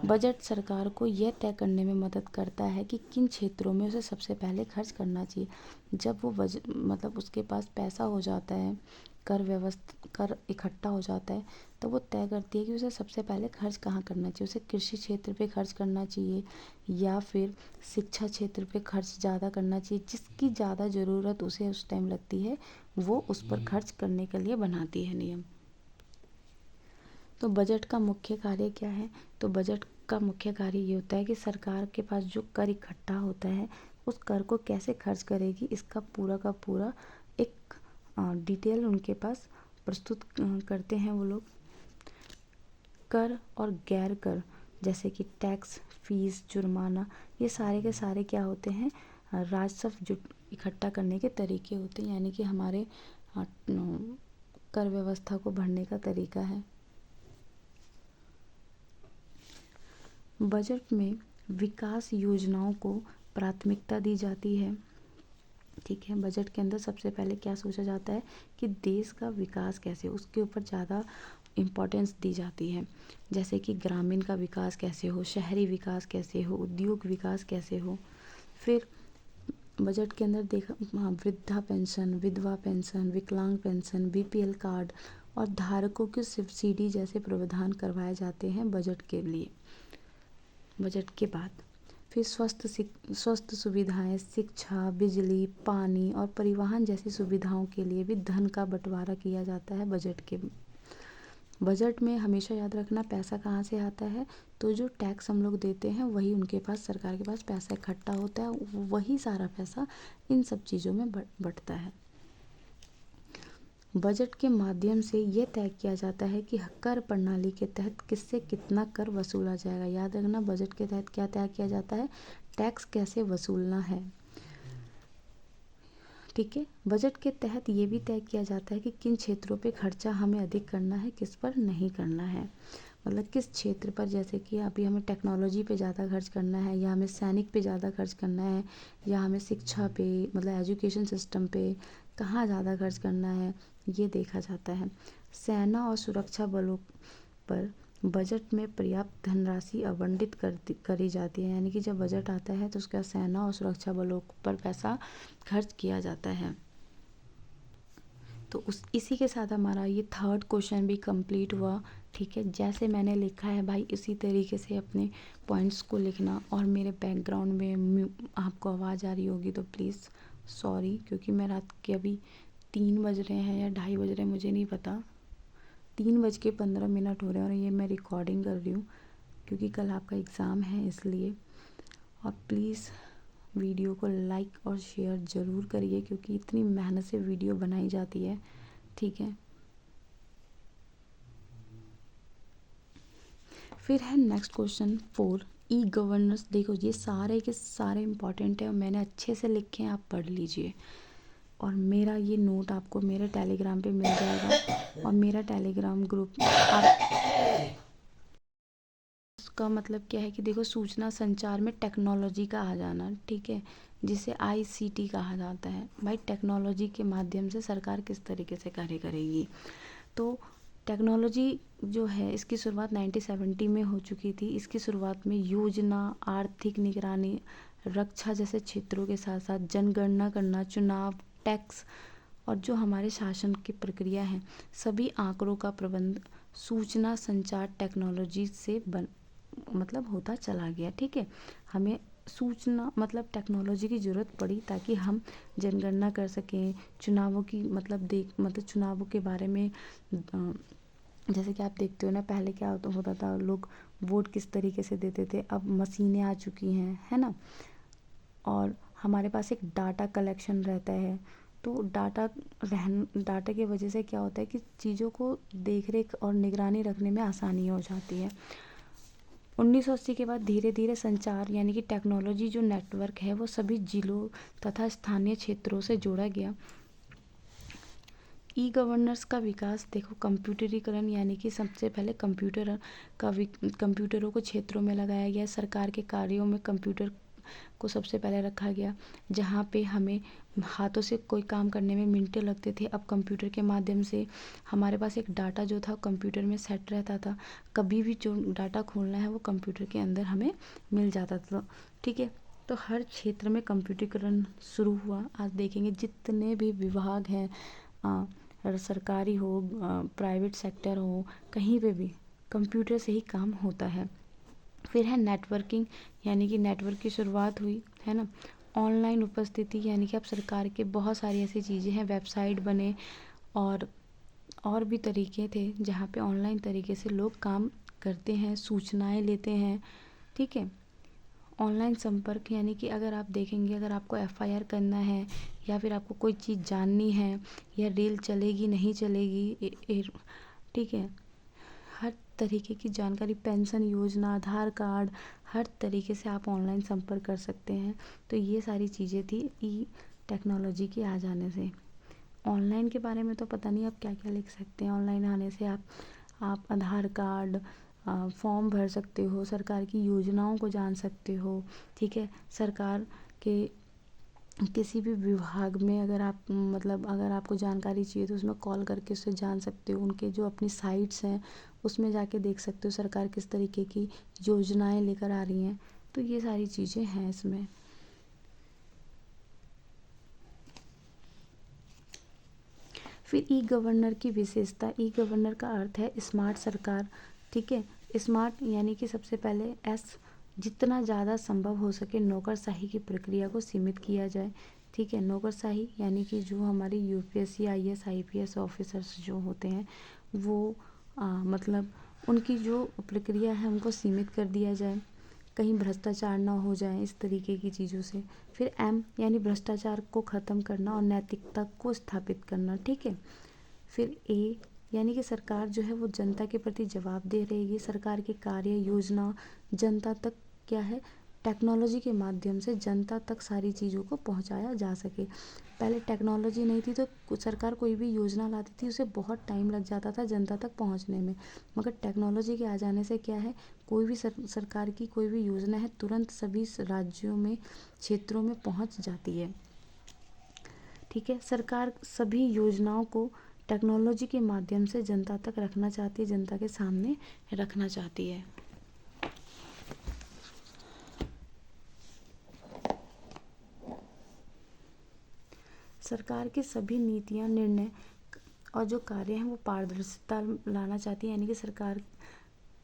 बजट सरकार को यह तय करने में मदद करता है कि किन क्षेत्रों में उसे सबसे पहले खर्च करना चाहिए। जब वो बजट मतलब उसके पास पैसा हो जाता है, कर इकट्ठा हो जाता है, तो वो तय करती है कि उसे सबसे पहले खर्च कहाँ करना चाहिए। उसे कृषि क्षेत्र पे खर्च करना चाहिए या फिर शिक्षा क्षेत्र पे खर्च ज़्यादा करना चाहिए। जिसकी ज़्यादा ज़रूरत उसे उस टाइम लगती है वो उस पर खर्च करने के लिए बनाती है नियम। तो बजट का मुख्य कार्य क्या है? तो बजट का मुख्य कार्य ये होता है कि सरकार के पास जो कर इकट्ठा होता है उस कर को कैसे खर्च करेगी, इसका पूरा का पूरा एक डिटेल उनके पास प्रस्तुत करते हैं वो लोग। कर और गैर कर जैसे कि टैक्स, फीस, जुर्माना, ये सारे के सारे क्या होते हैं, राजस्व जो इकट्ठा करने के तरीके होते हैं, यानी कि हमारे कर व्यवस्था को भरने का तरीका है। बजट में विकास योजनाओं को प्राथमिकता दी जाती है। ठीक है, बजट के अंदर सबसे पहले क्या सोचा जाता है कि देश का विकास कैसे, उसके ऊपर ज़्यादा इम्पोर्टेंस दी जाती है। जैसे कि ग्रामीण का विकास कैसे हो, शहरी विकास कैसे हो, उद्योग विकास कैसे हो। फिर बजट के अंदर देखा वृद्धा पेंशन, विधवा पेंशन, विकलांग पेंशन, बीपीएल कार्ड और धारकों की सब्सिडी जैसे प्रावधान करवाए जाते हैं बजट के लिए। बजट के बाद फिर स्वस्थ सुविधाएं, शिक्षा, बिजली, पानी और परिवहन जैसी सुविधाओं के लिए भी धन का बंटवारा किया जाता है बजट में हमेशा याद रखना पैसा कहाँ से आता है, तो जो टैक्स हम लोग देते हैं वही उनके पास, सरकार के पास पैसा इकट्ठा होता है, वही सारा पैसा इन सब चीज़ों में बटता है। बजट के माध्यम से ये तय किया जाता है कि कर प्रणाली के तहत किससे कितना कर वसूला जाएगा। याद रखना बजट के तहत क्या तय किया जाता है, टैक्स कैसे वसूलना है। ठीक है, बजट के तहत ये भी तय किया जाता है कि किन क्षेत्रों पे खर्चा हमें अधिक करना है, किस पर नहीं करना है। मतलब किस क्षेत्र पर, जैसे कि अभी हमें टेक्नोलॉजी पे ज़्यादा खर्च करना है, या हमें सैनिक पे ज़्यादा खर्च करना है, या हमें शिक्षा पे मतलब एजुकेशन सिस्टम पे कहाँ ज़्यादा खर्च करना है, ये देखा जाता है। सेना और सुरक्षा बलों पर बजट में पर्याप्त धनराशि आवंटित करी जाती है। यानी कि जब बजट आता है तो उसका सेना और सुरक्षा बलों पर पैसा खर्च किया जाता है। तो इसी के साथ हमारा ये थर्ड क्वेश्चन भी कंप्लीट हुआ। ठीक है, जैसे मैंने लिखा है भाई इसी तरीके से अपने पॉइंट्स को लिखना। और मेरे बैकग्राउंड में आपको आवाज़ आ रही होगी तो प्लीज़ सॉरी, क्योंकि मैं रात के अभी 3 बज रहे हैं या 2:30 बज रहे हैं मुझे नहीं पता, 3:15 हो रहे हैं और ये मैं रिकॉर्डिंग कर रही हूँ क्योंकि कल आपका एग्ज़ाम है इसलिए। और प्लीज़ वीडियो को लाइक और शेयर ज़रूर करिए क्योंकि इतनी मेहनत से वीडियो बनाई जाती है। ठीक है, फिर है नेक्स्ट क्वेश्चन 4, ई गवर्नेंस। देखो ये सारे के सारे इम्पॉर्टेंट है और मैंने अच्छे से लिखे हैं, आप पढ़ लीजिए। और मेरा ये नोट आपको मेरे टेलीग्राम पे मिल जाएगा। और मेरा टेलीग्राम ग्रुप आप उसका मतलब क्या है कि देखो सूचना संचार में टेक्नोलॉजी का आ जाना। ठीक है, जिसे ICT कहा जाता है। भाई टेक्नोलॉजी के माध्यम से सरकार किस तरीके से कार्य करेगी। तो टेक्नोलॉजी जो है इसकी शुरुआत 1970 में हो चुकी थी। इसकी शुरुआत में योजना, आर्थिक निगरानी, रक्षा जैसे क्षेत्रों के साथ साथ जनगणना करना, चुनाव, टैक्स और जो हमारे शासन की प्रक्रिया है, सभी आंकड़ों का प्रबंध सूचना संचार टेक्नोलॉजी से मतलब होता चला गया। ठीक है, हमें सूचना मतलब टेक्नोलॉजी की ज़रूरत पड़ी ताकि हम जनगणना कर सकें, चुनावों की मतलब चुनावों के बारे में जैसे कि आप देखते हो ना, पहले क्या होता था, लोग वोट किस तरीके से देते थे, अब मशीनें आ चुकी हैं, है ना। और हमारे पास एक डाटा कलेक्शन रहता है। तो डाटा की वजह से क्या होता है कि चीज़ों को देख रेख और निगरानी रखने में आसानी हो जाती है। 1980 के बाद धीरे धीरे संचार यानी कि टेक्नोलॉजी जो नेटवर्क है वो सभी जिलों तथा स्थानीय क्षेत्रों से जोड़ा गया। ई गवर्नेंस का विकास देखो, कंप्यूटरीकरण यानी कि सबसे पहले कंप्यूटरों को क्षेत्रों में लगाया गया। सरकार के कार्यों में कंप्यूटर को सबसे पहले रखा गया। जहाँ पे हमें हाथों से कोई काम करने में मिनटें लगते थे, अब कंप्यूटर के माध्यम से हमारे पास एक डाटा जो था कंप्यूटर में सेट रहता था। कभी भी जो डाटा खोलना है वो कंप्यूटर के अंदर हमें मिल जाता था। ठीक है, तो हर क्षेत्र में कंप्यूटरीकरण शुरू हुआ। आज देखेंगे जितने भी विभाग हैं, सरकारी हो, प्राइवेट सेक्टर हो, कहीं पे भी कंप्यूटर से ही काम होता है। फिर है नेटवर्किंग, यानी कि नेटवर्क की शुरुआत हुई, है ना। ऑनलाइन उपस्थिति यानी कि अब सरकार के बहुत सारी ऐसी चीज़ें हैं, वेबसाइट बने और भी तरीके थे जहाँ पे ऑनलाइन तरीके से लोग काम करते हैं, सूचनाएं लेते हैं। ठीक है, ऑनलाइन संपर्क यानी कि अगर आप देखेंगे, अगर आपको FIR करना है या फिर आपको कोई चीज़ जाननी है, या रेल चलेगी नहीं चलेगी, ठीक है, हर तरीके की जानकारी, पेंशन योजना, आधार कार्ड, हर तरीके से आप ऑनलाइन संपर्क कर सकते हैं। तो ये सारी चीज़ें थी ई टेक्नोलॉजी के आ जाने से। ऑनलाइन के बारे में तो पता नहीं आप क्या क्या लिख सकते हैं। ऑनलाइन आने से आप आधार कार्ड, फॉर्म भर सकते हो, सरकार की योजनाओं को जान सकते हो। ठीक है, सरकार के किसी भी विभाग में अगर आपको जानकारी चाहिए तो उसमें कॉल करके उससे जान सकते हो। उनके जो अपनी साइट्स हैं उसमें जाके देख सकते हो सरकार किस तरीके की योजनाएं लेकर आ रही हैं। तो ये सारी चीज़ें हैं इसमें। फिर ई गवर्नर की विशेषता, ई गवर्नर का अर्थ है स्मार्ट सरकार। ठीक है, स्मार्ट यानी कि सबसे पहले जितना ज़्यादा संभव हो सके नौकरशाही की प्रक्रिया को सीमित किया जाए। ठीक है, नौकरशाही यानी कि जो हमारी UPSC IAS IPS ऑफिसर्स जो होते हैं वो मतलब उनकी जो प्रक्रिया है उनको सीमित कर दिया जाए, कहीं भ्रष्टाचार ना हो जाए, इस तरीके की चीज़ों से। फिर M यानी भ्रष्टाचार को ख़त्म करना और नैतिकता को स्थापित करना। ठीक है, फिर A यानी कि सरकार जो है वो जनता के प्रति जवाबदेह रहेगी। सरकार के कार्य योजना जनता तक क्या है, टेक्नोलॉजी के माध्यम से जनता तक सारी चीज़ों को पहुंचाया जा सके। पहले टेक्नोलॉजी नहीं थी तो सरकार कोई भी योजना लाती थी उसे बहुत टाइम लग जाता था जनता तक पहुंचने में। मगर टेक्नोलॉजी के आ जाने से क्या है, कोई भी सरकार की कोई भी योजना है तुरंत सभी राज्यों में, क्षेत्रों में पहुंच जाती है। ठीक है, सरकार सभी योजनाओं को टेक्नोलॉजी के माध्यम से जनता तक रखना चाहती है, जनता के सामने रखना चाहती है। सरकार की सभी नीतियाँ, निर्णय और जो कार्य हैं वो पारदर्शिता लाना चाहती है। यानी कि सरकार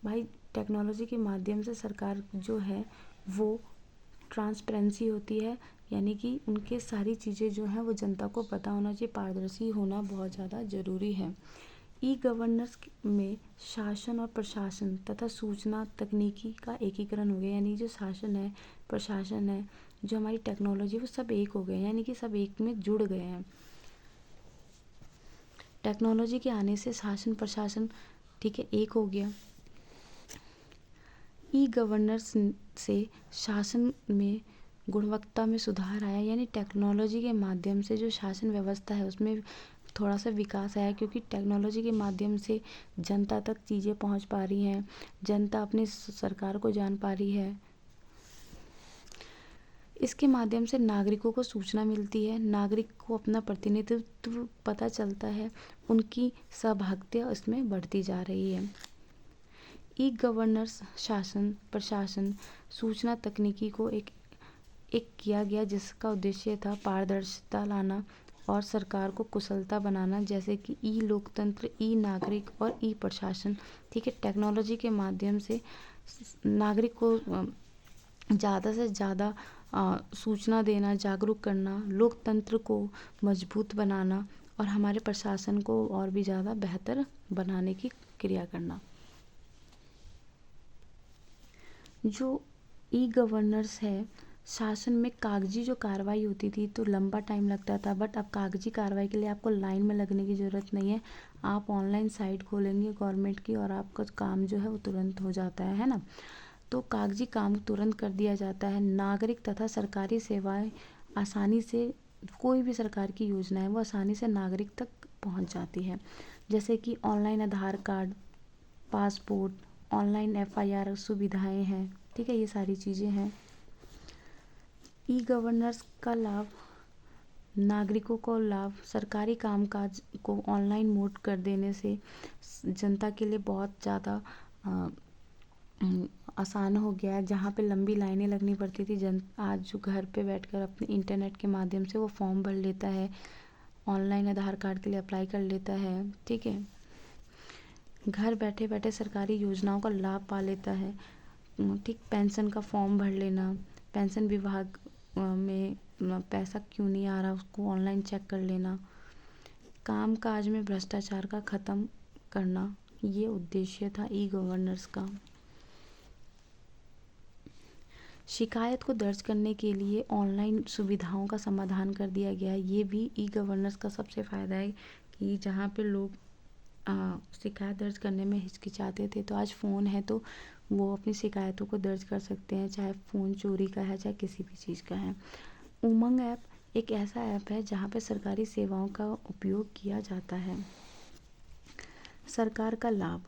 भाई टेक्नोलॉजी के माध्यम से सरकार जो है वो ट्रांसपेरेंसी होती है, यानी कि उनके सारी चीज़ें जो हैं वो जनता को पता होना चाहिए, पारदर्शी होना बहुत ज़्यादा ज़रूरी है। ई गवर्नेंस में शासन और प्रशासन तथा सूचना तकनीकी का एकीकरण हो गया। यानी जो शासन है, प्रशासन है, जो हमारी टेक्नोलॉजी वो सब एक हो गए, यानी कि सब एक में जुड़ गए हैं। टेक्नोलॉजी के आने से शासन प्रशासन ठीक है एक हो गया। ई गवर्नेंस से शासन में गुणवत्ता में सुधार आया, यानी टेक्नोलॉजी के माध्यम से जो शासन व्यवस्था है उसमें थोड़ा सा विकास आया, क्योंकि टेक्नोलॉजी के माध्यम से जनता तक चीज़ें पहुंच पा रही हैं, जनता अपनी सरकार को जान पा रही है। इसके माध्यम से नागरिकों को सूचना मिलती है, नागरिक को अपना प्रतिनिधित्व पता चलता है, उनकी सहभागिता इसमें बढ़ती जा रही है। ई गवर्नेंस शासन प्रशासन सूचना तकनीकी को एक किया गया जिसका उद्देश्य था पारदर्शिता लाना और सरकार को कुशलता बनाना, जैसे कि ई लोकतंत्र, ई नागरिक और ई प्रशासन। ठीक है, टेक्नोलॉजी के माध्यम से नागरिक को ज़्यादा से ज़्यादा सूचना देना, जागरूक करना, लोकतंत्र को मजबूत बनाना और हमारे प्रशासन को और भी ज़्यादा बेहतर बनाने की क्रिया करना। जो ई गवर्नेंस है, शासन में कागजी जो कार्रवाई होती थी तो लंबा टाइम लगता था, बट अब कागजी कार्रवाई के लिए आपको लाइन में लगने की ज़रूरत नहीं है। आप ऑनलाइन साइट खोलेंगे गवर्नमेंट की और आपका काम जो है वो तुरंत हो जाता है ना। तो कागजी काम तुरंत कर दिया जाता है। नागरिक तथा सरकारी सेवाएं आसानी से, कोई भी सरकार की योजना है वो आसानी से नागरिक तक पहुंच जाती है, जैसे कि ऑनलाइन आधार कार्ड, पासपोर्ट, ऑनलाइन एफआईआर सुविधाएं हैं। ठीक है, ये सारी चीज़ें हैं। ई गवर्नेंस का लाभ, नागरिकों को लाभ, सरकारी कामकाज को ऑनलाइन मोड कर देने से जनता के लिए बहुत ज़्यादा आसान हो गया है। जहाँ पे लंबी लाइनें लगनी पड़ती थी, आज जो घर पे बैठकर अपने इंटरनेट के माध्यम से वो फॉर्म भर लेता है, ऑनलाइन आधार कार्ड के लिए अप्लाई कर लेता है। ठीक है, घर बैठे बैठे सरकारी योजनाओं का लाभ पा लेता है। ठीक, पेंशन का फॉर्म भर लेना, पेंशन विभाग में पैसा क्यों नहीं आ रहा उसको ऑनलाइन चेक कर लेना, काम काज में भ्रष्टाचार का ख़त्म करना, ये उद्देश्य था ई गवर्नेंस का। शिकायत को दर्ज करने के लिए ऑनलाइन सुविधाओं का समाधान कर दिया गया है। ये भी ई गवर्नेंस का सबसे फ़ायदा है कि जहाँ पे लोग शिकायत दर्ज करने में हिचकिचाते थे, तो आज फ़ोन है तो वो अपनी शिकायतों को दर्ज कर सकते हैं, चाहे फ़ोन चोरी का है चाहे किसी भी चीज़ का है। उमंग ऐप एक ऐसा ऐप है जहाँ पे सरकारी सेवाओं का उपयोग किया जाता है। सरकार का लाभ,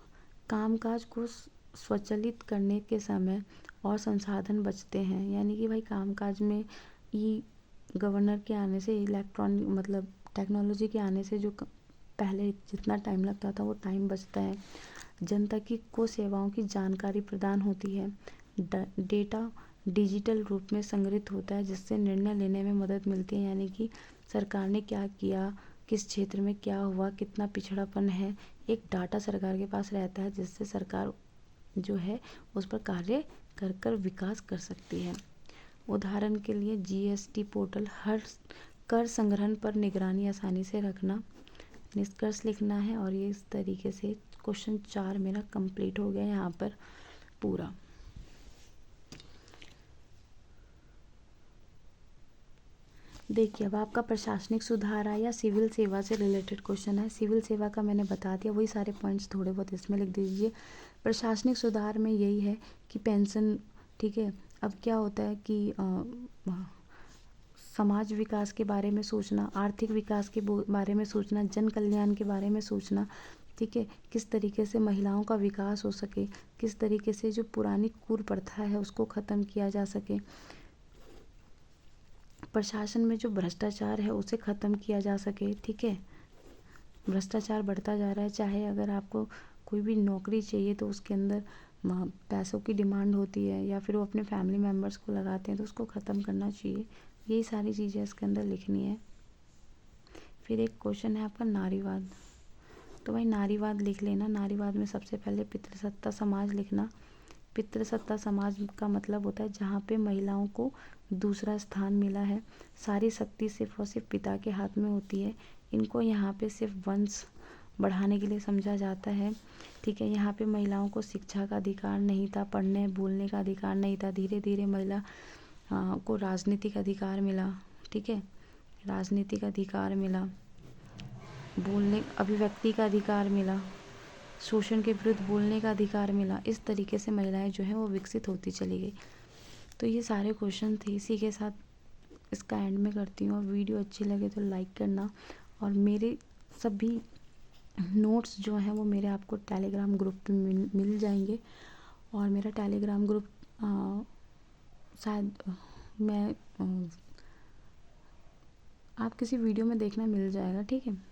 कामकाज को स्वचालित करने के समय और संसाधन बचते हैं, यानी कि भाई कामकाज में ई गवर्नर के आने से, इलेक्ट्रॉनिक मतलब टेक्नोलॉजी के आने से जो पहले जितना टाइम लगता था वो टाइम बचता है। जनता की को सेवाओं की जानकारी प्रदान होती है। डेटा डिजिटल रूप में संग्रहित होता है जिससे निर्णय लेने में मदद मिलती है, यानी कि सरकार ने क्या किया, किस क्षेत्र में क्या हुआ, कितना पिछड़ापन है, एक डाटा सरकार के पास रहता है जिससे सरकार जो है उस पर कार्य कर कर विकास कर सकती है। उदाहरण के लिए जीएसटी पोर्टल, हर कर संग्रहण पर निगरानी आसानी से रखना, निष्कर्ष लिखना है। और ये इस तरीके से क्वेश्चन 4 मेरा कंप्लीट हो गया यहाँ पर पूरा। देखिए, अब आपका प्रशासनिक सुधार है या सिविल सेवा से रिलेटेड क्वेश्चन है। सिविल सेवा का मैंने बता दिया, वही सारे पॉइंट्स थोड़े बहुत इसमें लिख दीजिए। प्रशासनिक सुधार में यही है कि पेंशन, ठीक है, अब क्या होता है कि समाज विकास के बारे में सोचना, आर्थिक विकास के बारे में सोचना, जन कल्याण के बारे में सोचना। ठीक है, किस तरीके से महिलाओं का विकास हो सके, किस तरीके से जो पुरानी कुप्रथा है उसको ख़त्म किया जा सके, प्रशासन में जो भ्रष्टाचार है उसे ख़त्म किया जा सके। ठीक है, भ्रष्टाचार बढ़ता जा रहा है, चाहे अगर आपको कोई भी नौकरी चाहिए तो उसके अंदर पैसों की डिमांड होती है या फिर वो अपने फैमिली मेम्बर्स को लगाते हैं, तो उसको ख़त्म करना चाहिए। यही सारी चीज़ें इसके अंदर लिखनी है। फिर एक क्वेश्चन है आपका नारीवाद, तो भाई नारीवाद लिख लेना। नारीवाद में सबसे पहले पितृसत्ता समाज लिखना। पितृसत्ता समाज का मतलब होता है जहाँ पे महिलाओं को दूसरा स्थान मिला है, सारी शक्ति सिर्फ और सिर्फ पिता के हाथ में होती है, इनको यहाँ पे सिर्फ वंश बढ़ाने के लिए समझा जाता है। ठीक है, यहाँ पे महिलाओं को शिक्षा का अधिकार नहीं था, पढ़ने बोलने का अधिकार नहीं था। धीरे धीरे महिला को राजनीतिक अधिकार मिला। ठीक है, राजनीतिक अधिकार मिला, बोलने अभिव्यक्ति का अधिकार मिला, शोषण के विरुद्ध बोलने का अधिकार मिला। इस तरीके से महिलाएं जो हैं वो विकसित होती चली गई। तो ये सारे क्वेश्चन थे, इसी के साथ इसका एंड में करती हूँ। और वीडियो अच्छी लगे तो लाइक करना, और मेरे सभी नोट्स जो हैं वो मेरे आपको टेलीग्राम ग्रुप पे मिल जाएंगे। और मेरा टेलीग्राम ग्रुप शायद मैं आप किसी वीडियो में देखना मिल जाएगा, ठीक है।